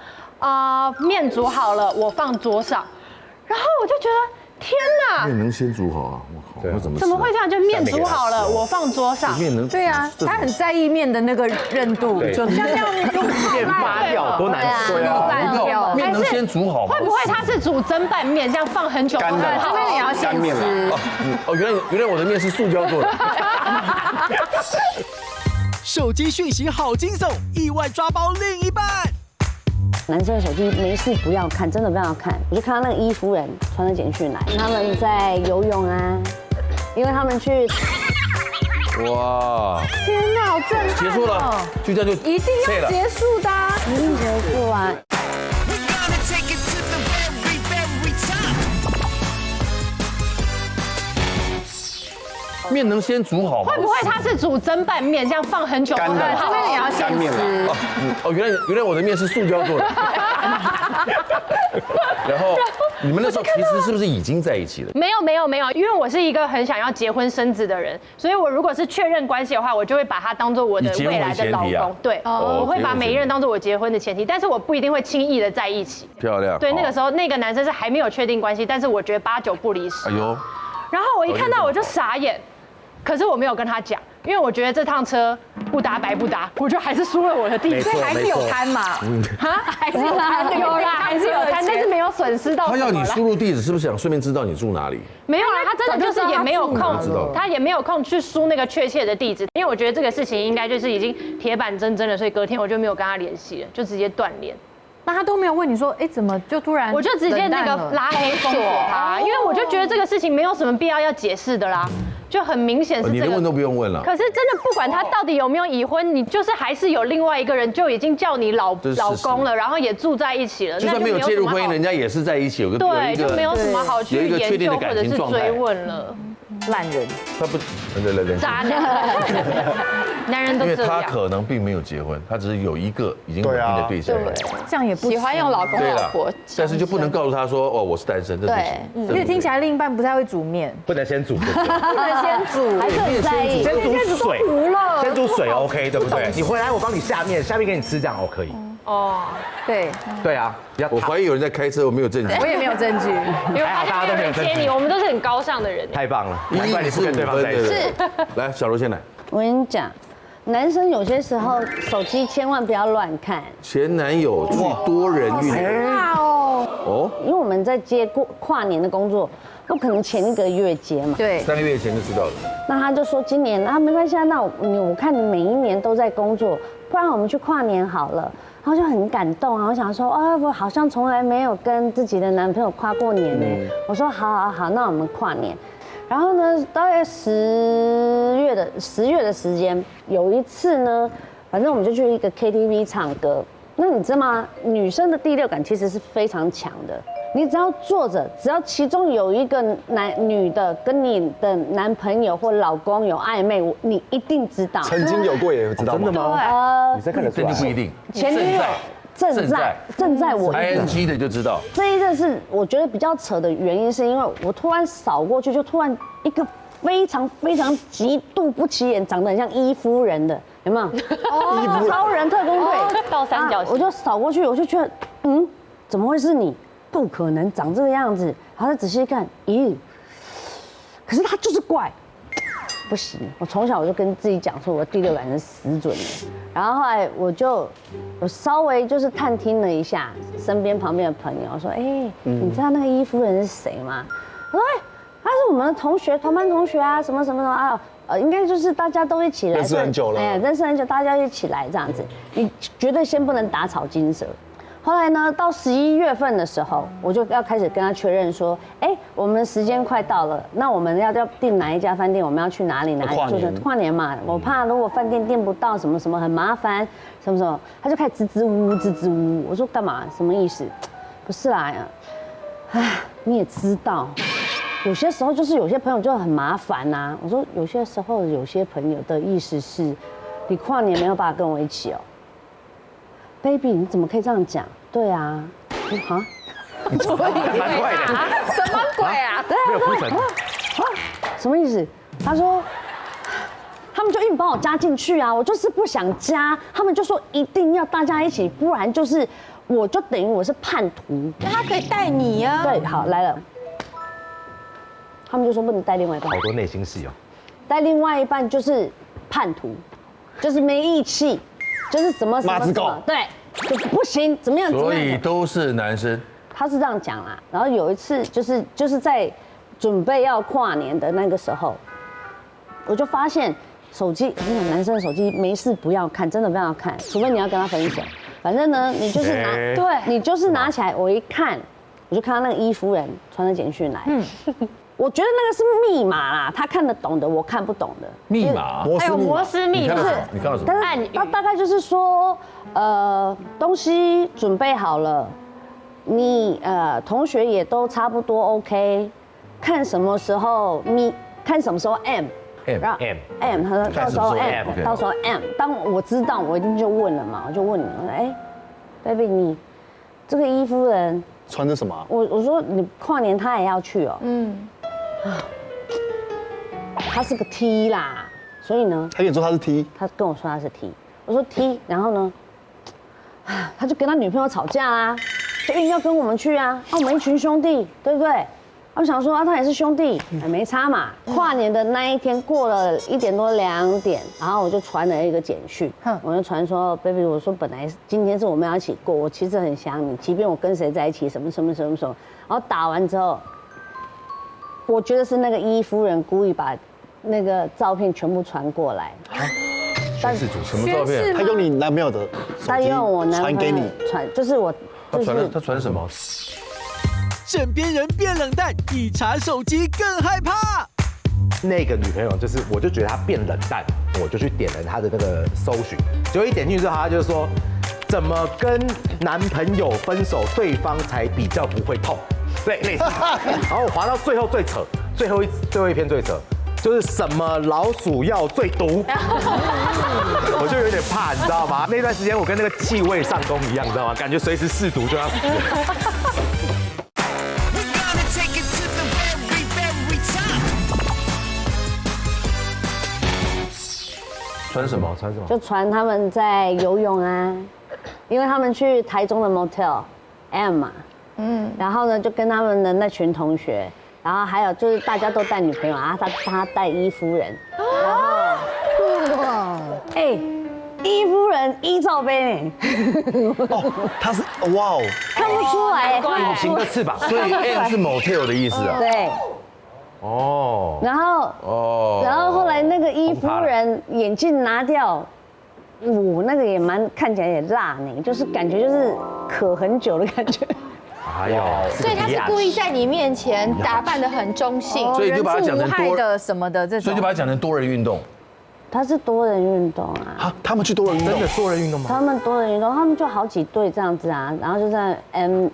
Speaker 8: 面煮好了，我放桌上，然后我就觉得天哪，
Speaker 6: 面能先煮好啊！我靠，我怎么
Speaker 8: 怎么会这样？就面煮好了，我放桌上。
Speaker 6: 面能
Speaker 4: 对啊，他很在意面的那个韧度，
Speaker 5: 对
Speaker 4: 像这样用
Speaker 5: 面发掉多难吃啊！
Speaker 6: 面能先煮好吗？
Speaker 8: 会不会他是煮蒸拌面，这样放很久？
Speaker 2: 干的
Speaker 4: 这边也要先吃。
Speaker 6: 哦，原来我的面是塑胶做的。
Speaker 1: 手机讯息好惊悚，意外抓包另一半。
Speaker 3: 男生的手机没事不要看，真的不要看。我就看到那个衣服人传了简讯来，他们在游泳啊，因为他们去。
Speaker 6: 哇！
Speaker 4: 天哪，好震撼！
Speaker 6: 结束了，就这样就
Speaker 4: 一定要结束的啊，
Speaker 3: 一定结束啊！
Speaker 6: 面能先煮好吗？
Speaker 8: 会不会他是煮蒸拌面，这样放很久？
Speaker 2: 干的，
Speaker 4: 这边也要先吃。
Speaker 6: 哦，原来我的面是塑胶做的。然后你们那时候其实是不是已经在一起了？
Speaker 8: 没有，因为我是一个很想要结婚生子的人，所以我如果是确认关系的话，我就会把他当做我的未来的老公。对，我会把每一任当做我结婚的前提，但是我不一定会轻易的在一起。
Speaker 6: 漂亮。
Speaker 8: 对，那个时候那个男生是还没有确定关系，但是我觉得8、9不离10。
Speaker 6: 哎呦！
Speaker 8: 然后我一看到我就傻眼。可是我没有跟他讲，因为我觉得这趟车不搭白不搭，我就还是输了我的地址，
Speaker 4: 所以还是有摊嘛，还是有摊，
Speaker 8: 有啦，还是有摊，但是没有损失到。
Speaker 6: 他要你输入地址，是不是想顺便知道你住哪里？
Speaker 8: 没有啦，他真的就是也没有空
Speaker 6: 知道，
Speaker 8: 他也没有空去输那个确切的地址，因为我觉得这个事情应该就是已经铁板铮铮了，所以隔天我就没有跟他联系了，就直接断联。
Speaker 4: 那他都没有问你说，怎么就突然？
Speaker 8: 我就直接那个拉黑封锁他，因为我就觉得这个事情没有什么必要要解释的啦。就很明显是这个，
Speaker 6: 你连问都不用问了。
Speaker 8: 可是真的不管他到底有没有已婚，你就是还是有另外一个人就已经叫你老公了，然后也住在一起了。
Speaker 6: 就算没有介入婚姻，人家也是在一起，有一个
Speaker 8: 对，就没有什么好去研究或者是追问了。
Speaker 4: 烂人，
Speaker 6: 他不，人
Speaker 8: 渣男，男人都
Speaker 6: 因为他
Speaker 8: 这样。
Speaker 6: 可能并没有结婚，他只是有一个已经稳定的对象。
Speaker 4: 这样也不
Speaker 7: 喜欢用老公
Speaker 6: 对啦
Speaker 7: 老婆，
Speaker 6: 但是就不能告诉他说哦我是单身，这不行。
Speaker 4: 而且听起来另一半不太会煮面，
Speaker 5: 不能先煮，对不对？
Speaker 4: 不能先煮，
Speaker 3: 还是很在意。
Speaker 5: 先煮水，
Speaker 4: 糊了。
Speaker 5: 先煮水 OK， 对不对？你回来我帮你下面给你吃，这样哦可以。
Speaker 8: 哦，
Speaker 4: 对，
Speaker 5: 对啊，
Speaker 6: 我怀疑有人在开车，我没有证据。
Speaker 4: 我也没有证据。
Speaker 8: 因为
Speaker 5: 还好大家都没有证据
Speaker 8: 接你，我们都是很高尚的人。
Speaker 5: 太棒了，难怪你不跟对方在一起。
Speaker 6: 是。来，小罗先来。
Speaker 3: 我跟你讲，男生有些时候手机千万不要乱看，
Speaker 6: 前男友去多人运动。哦，
Speaker 3: 因为我们在接跨年的工作，不可能前1个月接嘛。
Speaker 4: 对，
Speaker 6: 3个月前就知道了。
Speaker 3: 那他就说今年啊没关系啊，那我看你每一年都在工作，不然我们去跨年好了。然后就很感动啊，我想说啊，我好像从来没有跟自己的男朋友跨过年呢。我说好，那我们跨年。然后呢，大概10月的时间，有一次呢，反正我们就去一个 KTV 唱歌。那你知道吗？女生的第六感其实是非常强的。你只要坐着，只要其中有一个女的跟你的男朋友或老公有暧昧，你一定知道。
Speaker 2: 曾经有过也知道吗？
Speaker 5: 真的吗？你在看得出
Speaker 6: 这
Speaker 5: 来？
Speaker 6: 就不一定。
Speaker 3: 前女友正在我
Speaker 6: ING 的就知道。
Speaker 3: 这一个是我觉得比较扯的原因，是因为我突然扫过去，就突然一个非常极度不起眼，长得很像伊夫人的，有没有？超人特工队
Speaker 8: 倒三角形，
Speaker 3: 我就扫过去，我就觉得，怎么会是你？不可能长这个样子。然后再仔细一看，咦，可是他就是怪。不行，我从小我就跟自己讲说，我的第六感是死准的。然后后来我稍微就是探听了一下身边旁边的朋友，说，你知道那个伊夫人是谁吗？我说，他是我们的同班同学啊，什么啊，应该就是大家都一起来，
Speaker 2: 认识很久了，
Speaker 3: 认识很久，大家一起来这样子，你绝对先不能打草惊蛇。后来呢，到11月份的时候，我就要开始跟他确认说，我们时间快到了，那我们要订哪一家饭店，我们要去哪里？就是跨年嘛，我怕如果饭店订不到什么很麻烦，什么，他就开始支支吾吾。我说干嘛？什么意思？不是啦，你也知道，有些时候就是有些朋友就很麻烦呐。我说有些时候有些朋友的意思是，你跨年没有办法跟我一起哦。Baby， 你怎么可以这样讲？对啊，
Speaker 5: 蛮怪的，
Speaker 4: 什么鬼啊？
Speaker 5: 没有铺陈。
Speaker 3: 什么意思？他说，他们就硬把我加进去啊，我就是不想加，他们就说一定要大家一起，不然就是我就等于我是叛徒。
Speaker 4: 那他可以带你啊。
Speaker 3: 对，好来了，他们就说不能带另外一半。
Speaker 5: 好多内心戏哦。
Speaker 3: 带另外一半就是叛徒，就是没义气。就是什么，对，就不行，怎么样？
Speaker 6: 所以都是男生。
Speaker 3: 他是这样讲啦。然后有一次，就是在准备要跨年的那个时候，我就发现手机，男生的手机没事不要看，真的不要看，除非你要跟他分手。反正呢，你就是拿起来，我一看，我就看到那个伊夫人传了简讯来。我觉得那个是密码啦，他看得懂的，我看不懂的。
Speaker 6: 密码？
Speaker 8: 还有摩斯密码？
Speaker 6: 你看到什么？
Speaker 3: 但是他大概就是说，东西准备好了，你同学也都差不多 OK， 看什么时候看什么时候 M， 他说到时候 M， 到时候 M。当我知道，我一定就问了嘛，我就问你，我说，baby， 你这个伊夫人
Speaker 2: 穿着什么？
Speaker 3: 我说你跨年他也要去哦。他是个 T 啦，所以呢，
Speaker 2: 他跟你说他是 T，
Speaker 3: 他跟我说他是 T， 我说 T， 然后呢，他就跟他女朋友吵架啊，就硬要跟我们去啊，我们一群兄弟，对不对？我想说他也是兄弟，没差嘛。跨年的那一天过了1点多2点，然后我就传了一个简讯，我就传说 ，baby， 我说本来今天是我们要一起过，我其实很想你，即便我跟谁在一起，什么，然后打完之后，我觉得是那个伊夫人故意把那个照片全部传过来。
Speaker 6: 宣示主什么照片？
Speaker 2: 他用你男朋友的
Speaker 3: 他用我男朋友
Speaker 2: 传给你，
Speaker 3: 就是我，
Speaker 6: 他传什么？
Speaker 1: 枕边人变冷淡，一查手机更害怕。
Speaker 5: 那个女朋友就是，我就觉得她变冷淡，我就去点了她的那个搜寻，结果一点进去之后，她就说怎么跟男朋友分手，对方才比较不会痛，对，类似。然后我滑到最后最扯，最后一篇最扯，就是什么老鼠药最毒，我就有点怕，你知道吗？那段时间我跟那个气味上弓一样，你知道吗？感觉随时试毒就要死了。
Speaker 6: 穿什么？穿什么？
Speaker 3: 就传他们在游泳啊，因为他们去台中的 motel M 嘛，然后呢就跟他们的那群同学，然后还有就是大家都带女朋友啊，他带伊夫人，然后哇，伊夫人伊罩杯呢，
Speaker 2: 哦，他是哇哦，
Speaker 3: 看不出来，
Speaker 5: 隐形的翅膀，
Speaker 6: 所以 M 是 motel 的意思啊。
Speaker 3: 对。
Speaker 5: 哦，
Speaker 3: 然后后来那个伊夫人眼镜拿掉，那个也看起来也辣呢，就是感觉就是渴很久的感觉。
Speaker 5: 哎呦，
Speaker 7: 所以他是故意在你面前打扮得很中性，
Speaker 6: 所以就把它讲成
Speaker 4: 人畜无害的什么的这种，
Speaker 6: 所以就把它讲成多人运动。
Speaker 3: 他是多人运动啊，
Speaker 2: 啊，他们去多人运动，
Speaker 5: 真的多人运动吗？
Speaker 3: 他们多人运动，他们就好几队这样子啊，然后就在 M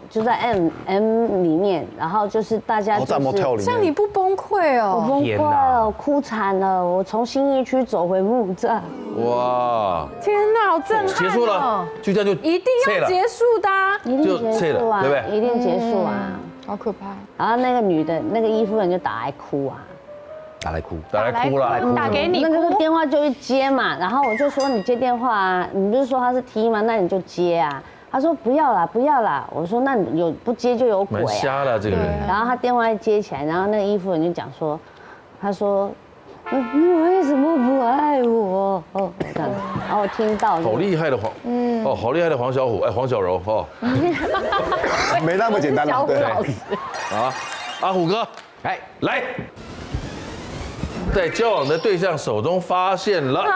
Speaker 3: 里面，然后就是大家
Speaker 2: 在 motel 里
Speaker 4: 像你
Speaker 2: 面，
Speaker 4: 不崩溃
Speaker 3: 我
Speaker 4: 哦？
Speaker 3: 崩溃了，我哭惨了，我从信义区走回木栅，
Speaker 6: 哇，
Speaker 4: 天哪，好震撼！
Speaker 6: 结束了，就这样就
Speaker 4: 一定要结束的啊。
Speaker 3: 一定结束啊，
Speaker 6: 对不对
Speaker 3: 一定结束啊。
Speaker 7: 好可怕。
Speaker 3: 然后那个女的，那个伊夫人就打来哭啊。
Speaker 5: 打来哭，
Speaker 6: 打来哭了，
Speaker 8: 打给你
Speaker 3: 那个
Speaker 8: 哭。
Speaker 3: 电话就一接嘛，然后我就说你接电话啊，你不是说他是 T 吗？那你就接啊。他说不要啦，不要啦。我说那你不接就有鬼
Speaker 6: 蛮
Speaker 3: 啊。
Speaker 6: 瞎了这个人。
Speaker 3: 然后他电话一接起来，然后那个伊夫人就讲说，他说你为什么不爱我？哦，这样，然后我听到
Speaker 6: 好厉害的好厉害的黄小虎，黄小柔哦。
Speaker 2: 没那么简单了，对。
Speaker 6: 啊，阿虎哥，来，在交往的对象手中发现了
Speaker 4: 啊，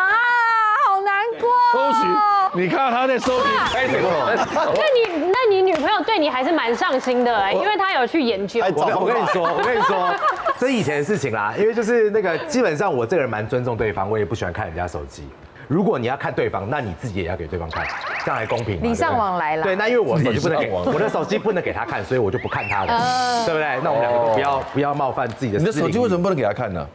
Speaker 4: 好难过。
Speaker 6: 搜寻，你看到他在搜寻开什么？
Speaker 8: 那你女朋友对你还是蛮上心的哎，因为她有去研究。
Speaker 5: 我跟你说，这是以前的事情啦。因为就是那个，基本上我这个人蛮尊重对方，我也不喜欢看人家手机。如果你要看对方，那你自己也要给对方看，这样才公平。
Speaker 4: 礼尚往来啦。
Speaker 5: 对，那因为我手机不能给我的手机不能给他看，所以我就不看他的，对不对？那我们两个都不要冒犯自己的。
Speaker 6: 你的手机为什么不能给他看呢？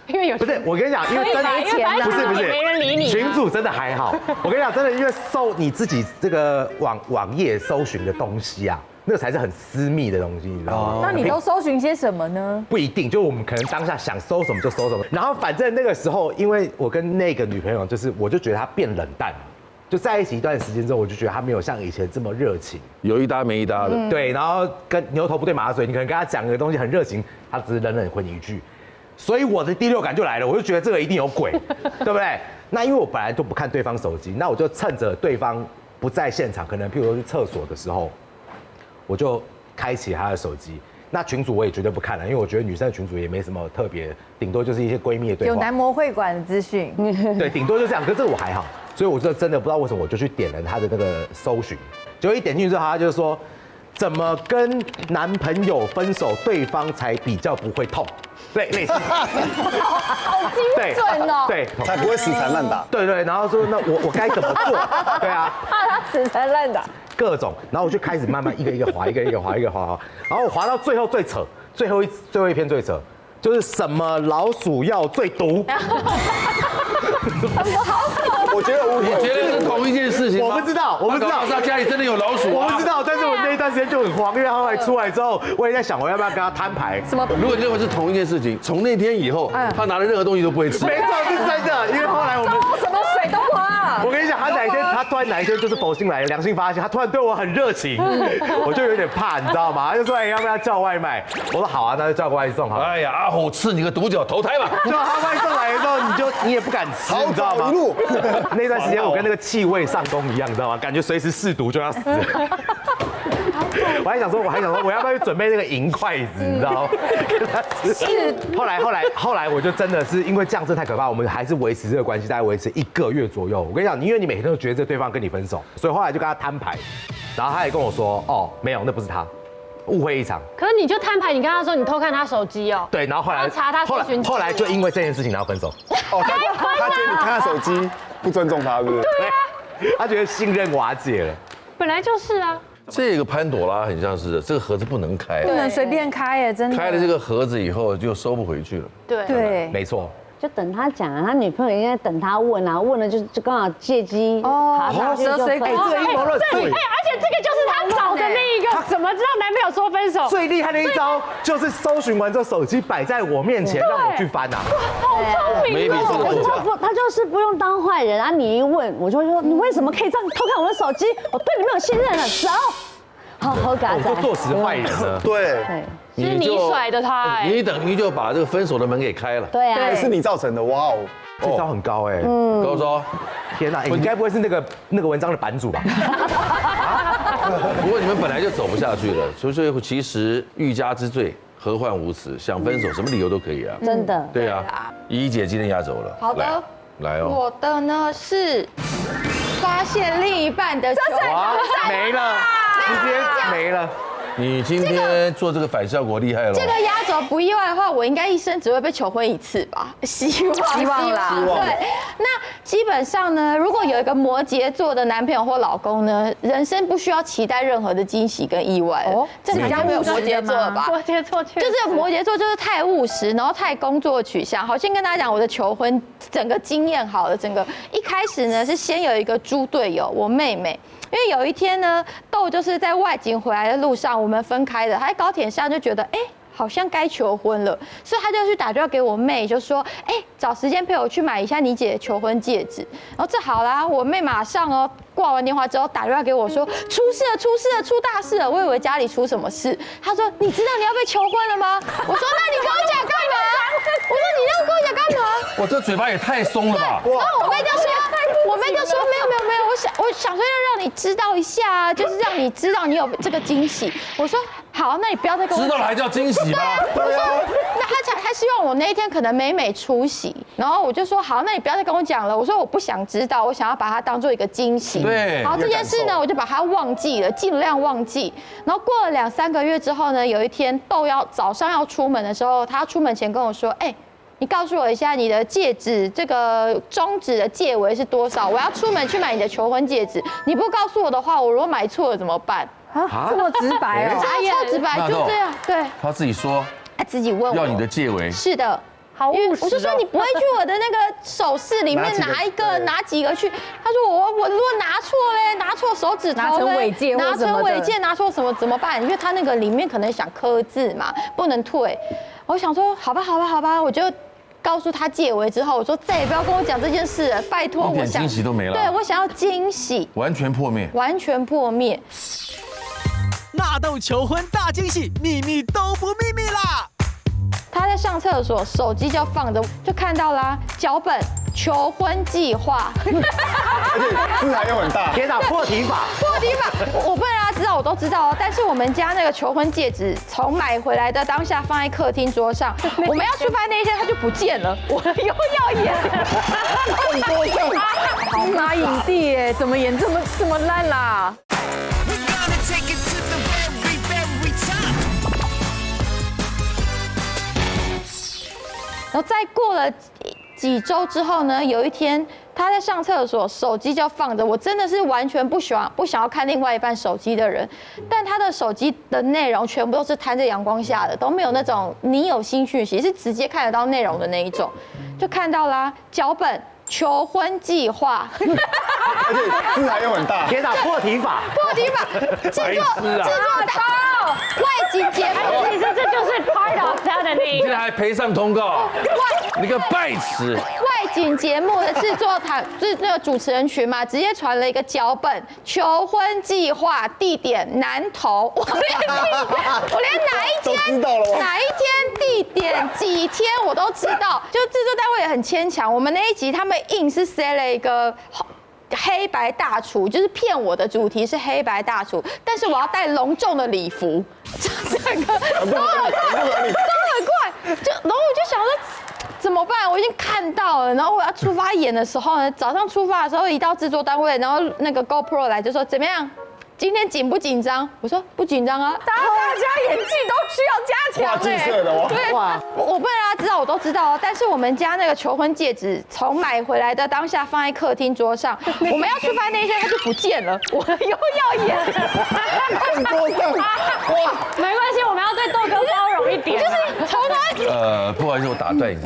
Speaker 8: 因为有
Speaker 5: 不是我跟你讲，因为真的不是
Speaker 8: 没人理你，
Speaker 5: 群主真的还好。我跟你讲，真的因为搜你自己这个网页搜寻的东西啊，那个才是很私密的东西，你知道吗？
Speaker 4: 那你都搜寻些什么呢？
Speaker 5: 不一定，就我们可能当下想搜什么就搜什么。然后反正那个时候，因为我跟那个女朋友，我就觉得她变冷淡了。就在一起一段时间之后，我就觉得她没有像以前这么热情，
Speaker 6: 有一搭没一搭的。
Speaker 5: 对，然后跟牛头不对马嘴，你可能跟她讲个东西很热情，她只是冷冷回你一句。所以我的第六感就来了，我就觉得这个一定有鬼，对不对？那因为我本来就不看对方手机，那我就趁着对方不在现场，可能譬如说去厕所的时候，我就开启他的手机。那群组我也绝对不看了，因为我觉得女生的群组也没什么特别，顶多就是一些闺蜜的对话。
Speaker 4: 有男模会馆的资讯。
Speaker 5: 对，顶多就这样。可是这个我还好，所以我就真的不知道为什么，我就去点了他的那个搜寻，结果一点进去之后，他就说怎么跟男朋友分手，对方才比较不会痛。对，类似，
Speaker 4: 好精准哦。
Speaker 5: 对，
Speaker 2: 才不会死缠烂打。
Speaker 5: 对，然后说那我该怎么做？对啊，
Speaker 3: 怕他死缠烂打。
Speaker 5: 各种，然后我就开始慢慢一个一个滑，一个一个滑，然后我滑到最后最扯，最后一篇最扯，就是什么老鼠药最毒。
Speaker 2: 我觉得
Speaker 6: 你觉得是同一件事情吗？
Speaker 5: 我不知道，
Speaker 6: 他家里真的有老鼠啊？
Speaker 5: 我不知道，但是我那一段时间就很慌，因为他后来出来之后，我也在想我要不要跟他摊牌。
Speaker 4: 什么？
Speaker 6: 如果你认为是同一件事情，从那天以后，他拿的任何东西都不会吃。
Speaker 5: 没错，是真的，因为后来我们
Speaker 4: 什么水都喝。
Speaker 5: 我跟你讲，他突然哪一天就是佛心来了，良心发现，他突然对我很热情，我就有点怕，你知道吗？他就说要不要叫外卖？我说好啊，那就叫个外送好了。
Speaker 6: 哎呀，阿虎吃你个独角投胎吧！
Speaker 5: 就他外送来的时候，你也不敢吃，你知道吗？那段时间我跟那个气味上弓一样，你知道吗？感觉随时试毒就要死了。我还想说，我要不要去准备那个银筷子，你知道吗？是。后来我就真的是因为这样真的太可怕，我们还是维持这个关系，大概维持1个月左右。我跟你讲，因为你每天都觉得这对方跟你分手，所以后来就跟他摊牌，然后他也跟我说，哦，没有，那不是他。误会一场，
Speaker 8: 可是你就摊牌，你跟他说你偷看他手机哦。
Speaker 5: 对，然后后来
Speaker 8: 查他搜寻，
Speaker 5: 后来就因为这件事情然后分手。
Speaker 2: 哦，他觉得你看他手机不尊重他，是不是？
Speaker 8: 对啊，
Speaker 5: 他觉得信任瓦解了。
Speaker 8: 本来就是啊。
Speaker 6: 这个潘朵拉很像是这个盒子不能开，
Speaker 4: 不能随便开耶，真的。
Speaker 6: 开了这个盒子以后就收不回去了。
Speaker 4: 对，
Speaker 5: 没错。
Speaker 3: 就等他讲啊，他女朋友应该等他问啊，问了就刚好借机爬上去就分。
Speaker 5: 这个阴谋论对，
Speaker 8: 而且这个就是他找的那一个，怎么知道男朋友说分手？
Speaker 5: 最厉害的一招就是搜寻完之后，手机摆在我面前，让我去翻啊。
Speaker 8: 好聪明
Speaker 6: ，maybe这个
Speaker 3: 可是
Speaker 6: 作家
Speaker 3: 他就是不用当坏人啊！你一问，我就会说你为什么可以这样偷看我的手机？我对你没有信任了，走，好嘎仔，
Speaker 5: 我就坐实坏人了。
Speaker 2: 对，
Speaker 3: 对
Speaker 8: 是你甩的他，
Speaker 6: 你等于就把这个分手的门给开了。
Speaker 3: 对啊，
Speaker 2: 是你造成的，哇哦！
Speaker 5: 这招很高哎，
Speaker 6: 高招。
Speaker 5: 天哪，你该不会是那个文章的版主吧？
Speaker 6: 不过你们本来就走不下去了，所以其实欲加之罪，何患无辞？想分手，什么理由都可以啊。
Speaker 3: 真的。
Speaker 6: 对啊，怡姐今天压轴了。
Speaker 7: 好的，
Speaker 6: 来哦。
Speaker 7: 我的呢是发现另一半的球，
Speaker 5: 哇，没了，直接没了。
Speaker 6: 你今天做这个反效果厉害了。
Speaker 7: 这个压轴不意外的话，我应该一生只会被求婚一次吧？希望啦。对，那基本上呢，如果有一个摩羯座的男朋友或老公呢，人生不需要期待任何的惊喜跟意外。哦，这比较没有摩羯座吧？
Speaker 8: 摩羯座
Speaker 7: 就是摩羯座就是太务实，然后太工作取向。好，先跟大家讲我的求婚整个经验好了，整个一开始呢是先有一个猪队友，我妹妹。因为有一天呢，豆就是在外景回来的路上，我们分开的，他在高铁上就觉得，好像该求婚了，所以他就去打电话给我妹，就说，找时间陪我去买一下你姐的求婚戒指。然后这好啦，我妹马上挂完电话之后打电话给我说，出事了，出大事了！我以为家里出什么事，他说你知道你要被求婚了吗？我说那你跟我讲干嘛？我说你要跟我讲干嘛？
Speaker 6: 我这嘴巴也太松了吧！
Speaker 7: 然后我妹就说没有，我想说要让你知道一下，就是让你知道你有这个惊喜。我说好，那你不要再跟我
Speaker 6: 知道了还叫惊喜吗？
Speaker 7: 对啊。那他希望我那一天可能美出席，然后我就说好，那你不要再跟我讲了。我说我不想知道，我想要把它当做一个惊喜。
Speaker 6: 对。
Speaker 7: 然后这件事呢，我就把它忘记了，尽量忘记。然后过了2-3个月之后呢，有一天豆早上要出门的时候，他出门前跟我说，你告诉我一下你的戒指这个中指的戒围是多少？我要出门去买你的求婚戒指。你不告诉我的话，我如果买错了怎么办？
Speaker 4: 啊，这么直白哦，
Speaker 7: 超直白，就这样。对，
Speaker 6: 他自己说，
Speaker 7: 他自己问我
Speaker 6: 要你的戒围。
Speaker 7: 是的。
Speaker 8: 好务实，
Speaker 7: 我就说你不会去我的那个首饰里面拿几个去？他说我如果拿错嘞，拿错手指头，
Speaker 4: 拿成尾戒，
Speaker 7: 拿错什么怎么办？因为他那个里面可能想刻字嘛，不能退。我想说好吧，我就告诉他戒围之后，我说再也不要跟我讲这件事了，拜托，
Speaker 6: 一点惊喜都没了。
Speaker 7: 对，我想要惊喜，
Speaker 6: 完全破灭。
Speaker 1: 纳豆求婚大惊喜，秘密都不秘密啦！
Speaker 7: 他在上厕所，手机就放着，就看到啦，脚本求婚计划，
Speaker 2: 而且字还又很大。
Speaker 5: 天哪，破题法！
Speaker 7: 我不能让他知道，我都知道。但是我们家那个求婚戒指，从买回来的当下放在客厅桌上，我们要出发那一天它就不见了，我又要演。
Speaker 4: 好拿影帝耶，怎么演这么烂啦？
Speaker 7: 然后再过了几周之后呢，有一天他在上厕所，手机就放着。我真的是完全不想要看另外一半手机的人，但他的手机的内容全部都是摊在阳光下的，都没有那种你有新讯息，是直接看得到内容的那一种。就看到啦，脚本求婚计划，
Speaker 2: 而且字还又很大。
Speaker 5: 天哪，破题法！
Speaker 7: 制作好，外景节目，
Speaker 8: 其实这就是 part of 他的那一个。
Speaker 6: 现在还赔上通告，你个败词！
Speaker 7: 外景节目的制作团就是那个主持人群嘛，直接传了一个脚本，求婚计划，地点南投，我连哪一天、地点、几天我都知道。就制作单位也很牵强，我们那一集他们硬是塞了一个黑白大厨，就是骗我的主题是黑白大厨，但是我要带隆重的礼服，整个都很快，然后我就想说怎么办？我已经看到了，然后我要出发演的时候呢，早上出发的时候一到制作单位，然后那个 GoPro 来就说怎么样？今天紧不紧张？我说不紧张啊。
Speaker 4: 大家演技都需要加强。
Speaker 2: 哇，金色的哇！
Speaker 7: 对，我不能让他知道，我都知道哦。但是我们家那个求婚戒指，从买回来的当下放在客厅桌上，我们要出发那一天它就不见了，我又要演。
Speaker 2: 桌上，哇！
Speaker 8: 没关系，我们要对豆哥包容一点。
Speaker 7: 就是从头。
Speaker 6: 不好意思，我打断一下。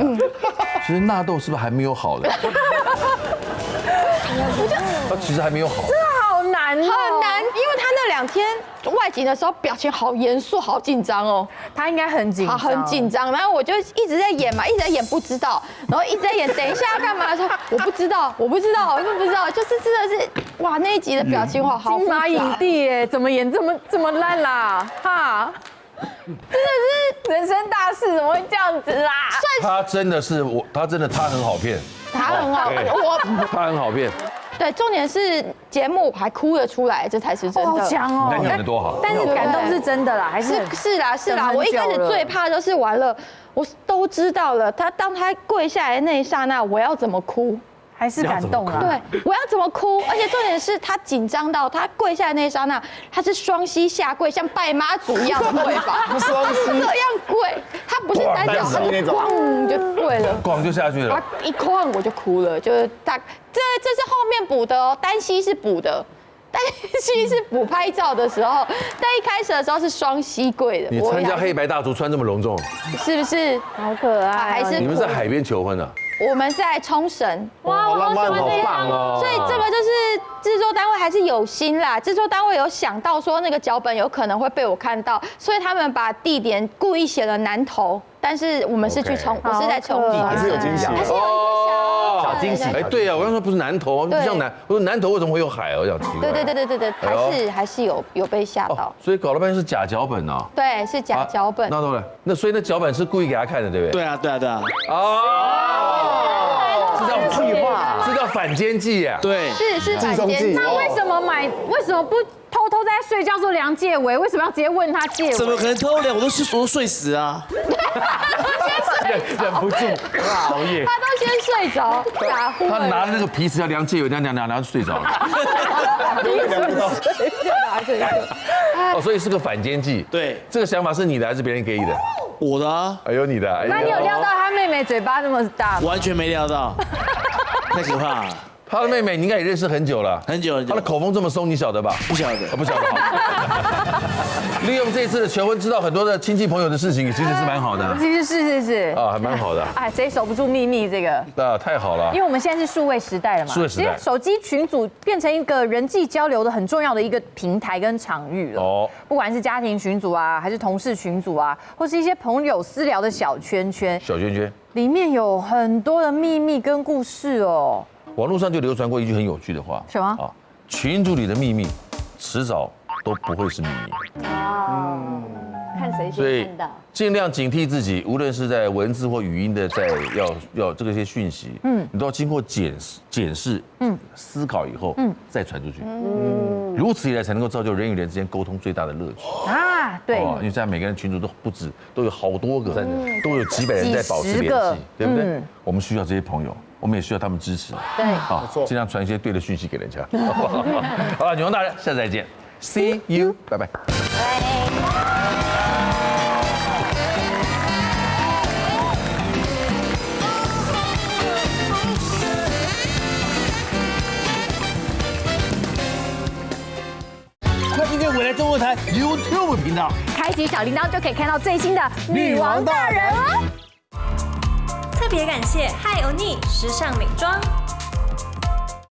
Speaker 6: 其实纳豆是不是还没有好的？他其实还没有好。
Speaker 4: 好难哦，
Speaker 7: 很难，因为他那2天外景的时候表情好严肃、好紧张哦。
Speaker 4: 他应该很紧张，
Speaker 7: 很紧张。然后我就一直在演嘛，一直在演不知道，然后一直在演等一下要干嘛的时候，我不知道，就是真的是哇，那一集的表情好
Speaker 4: 金马影帝哎，怎么演这么烂啦？哈，真的是人生大事，怎么会这样子啦？
Speaker 6: 他真的他很好骗，
Speaker 7: 他很好，
Speaker 6: 他很好骗。
Speaker 7: 对，重点是节目还哭了出来，这才是真的。
Speaker 4: 好强哦！
Speaker 6: 你演的多好，
Speaker 4: 但是感动是真的啦，还是
Speaker 7: 是啦。我一开始最怕就是完了，我都知道了，当他跪下来的那一刹那，我要怎么哭？
Speaker 4: 还是感动啊？
Speaker 7: 对，我要怎么哭？而且重点是他紧张到他跪下来那一刹那，他是双膝下跪，像拜妈祖一样的跪法，
Speaker 2: 双膝
Speaker 7: 这样跪，他不是单脚，他咣就跪了，
Speaker 6: 咣就下去了。
Speaker 7: 一哐我就哭了，就是这是后面补的哦，单膝是补的。单膝是补拍照的时候，但一开始的时候是双膝跪的。
Speaker 6: 你参加黑白大厨穿这么隆重，
Speaker 7: 是不是？
Speaker 4: 好可爱，
Speaker 7: 还是
Speaker 6: 你们在海边求婚啊？
Speaker 7: 我们在冲绳，
Speaker 8: 哇，
Speaker 2: 好浪漫，
Speaker 6: 好棒哦！
Speaker 7: 所以这个就是制作单位还是有心啦，制作单位有想到说那个脚本有可能会被我看到，所以他们把地点故意写了南投，但是我们是去我是在冲绳，
Speaker 2: 还是有惊喜，
Speaker 7: 还是有一些
Speaker 5: 小惊喜。
Speaker 6: 哎，对啊，我刚说不是南投，不像我说南投为什么会有海？我想奇怪。
Speaker 7: 对，还是有被吓到，
Speaker 6: 所以搞了半天是假脚本啊。
Speaker 7: 对，是假脚本。
Speaker 6: 那当然，那所以那脚本是故意给他看的，对不对？
Speaker 1: 对啊。
Speaker 6: 哦，这叫计划，这叫反间计啊。
Speaker 1: 对，
Speaker 7: 是反间计。
Speaker 4: 那为什么不偷偷在睡觉说量戒围？为什么要直接问他戒围？
Speaker 1: 怎么可能偷量？我都睡死啊！
Speaker 6: 忍不住熬夜。
Speaker 7: 他都先睡着，打呼。
Speaker 6: 他拿那个皮尺要量戒围，量就睡着了。
Speaker 2: 量不到。
Speaker 6: 哦，所以是个反间计。
Speaker 1: 对，
Speaker 6: 这个想法是你的还是别人给你的？
Speaker 1: 我的啊，
Speaker 6: 哎呦你的。
Speaker 4: 那你有料到他妹妹嘴巴那么大吗？
Speaker 1: 完全没料到，太可怕了。
Speaker 6: 他的妹妹你应该也认识很久了，
Speaker 1: 很久。
Speaker 6: 他的口风这么松，你晓得吧？
Speaker 1: 不晓得，
Speaker 6: 不晓得。利用这次的求婚，知道很多的亲戚朋友的事情，其实是蛮好的。
Speaker 4: 其实是
Speaker 6: 啊，还蛮好的。
Speaker 4: 哎，谁守不住秘密这个？
Speaker 6: 啊，太好了。
Speaker 4: 因为我们现在是数位时代了嘛，
Speaker 6: 数位时代，
Speaker 4: 手机群组变成一个人际交流的很重要的一个平台跟场域了。哦，不管是家庭群组啊，还是同事群组啊，或是一些朋友私聊的小圈圈，里面有很多的秘密跟故事哦。
Speaker 6: 网络上就流传过一句很有趣的话，
Speaker 4: 什么？啊，
Speaker 6: 群组里的秘密，迟早都不会是秘密。
Speaker 3: 看谁先看到。
Speaker 6: 尽量警惕自己，无论是在文字或语音的，在要这个些讯息，你都要经过检视，思考以后，再传出去。如此一来，才能够造就人与人之间沟通最大的乐趣。
Speaker 4: 啊，对。
Speaker 6: 因为现在每个人群组都不止，都有好多个，都有几百人在保持联系，对不对？我们需要这些朋友。我们也需要他们支持，
Speaker 4: 对，
Speaker 6: 好，尽量传一些对的讯息给人家。好了，女王大人，下次再见 ，See you， 拜拜。快订阅未来中文台 YouTube 频道，
Speaker 4: 开启小铃铛就可以看到最新的女王大人哦。
Speaker 9: 特别感谢嗨欧尼时尚美妆。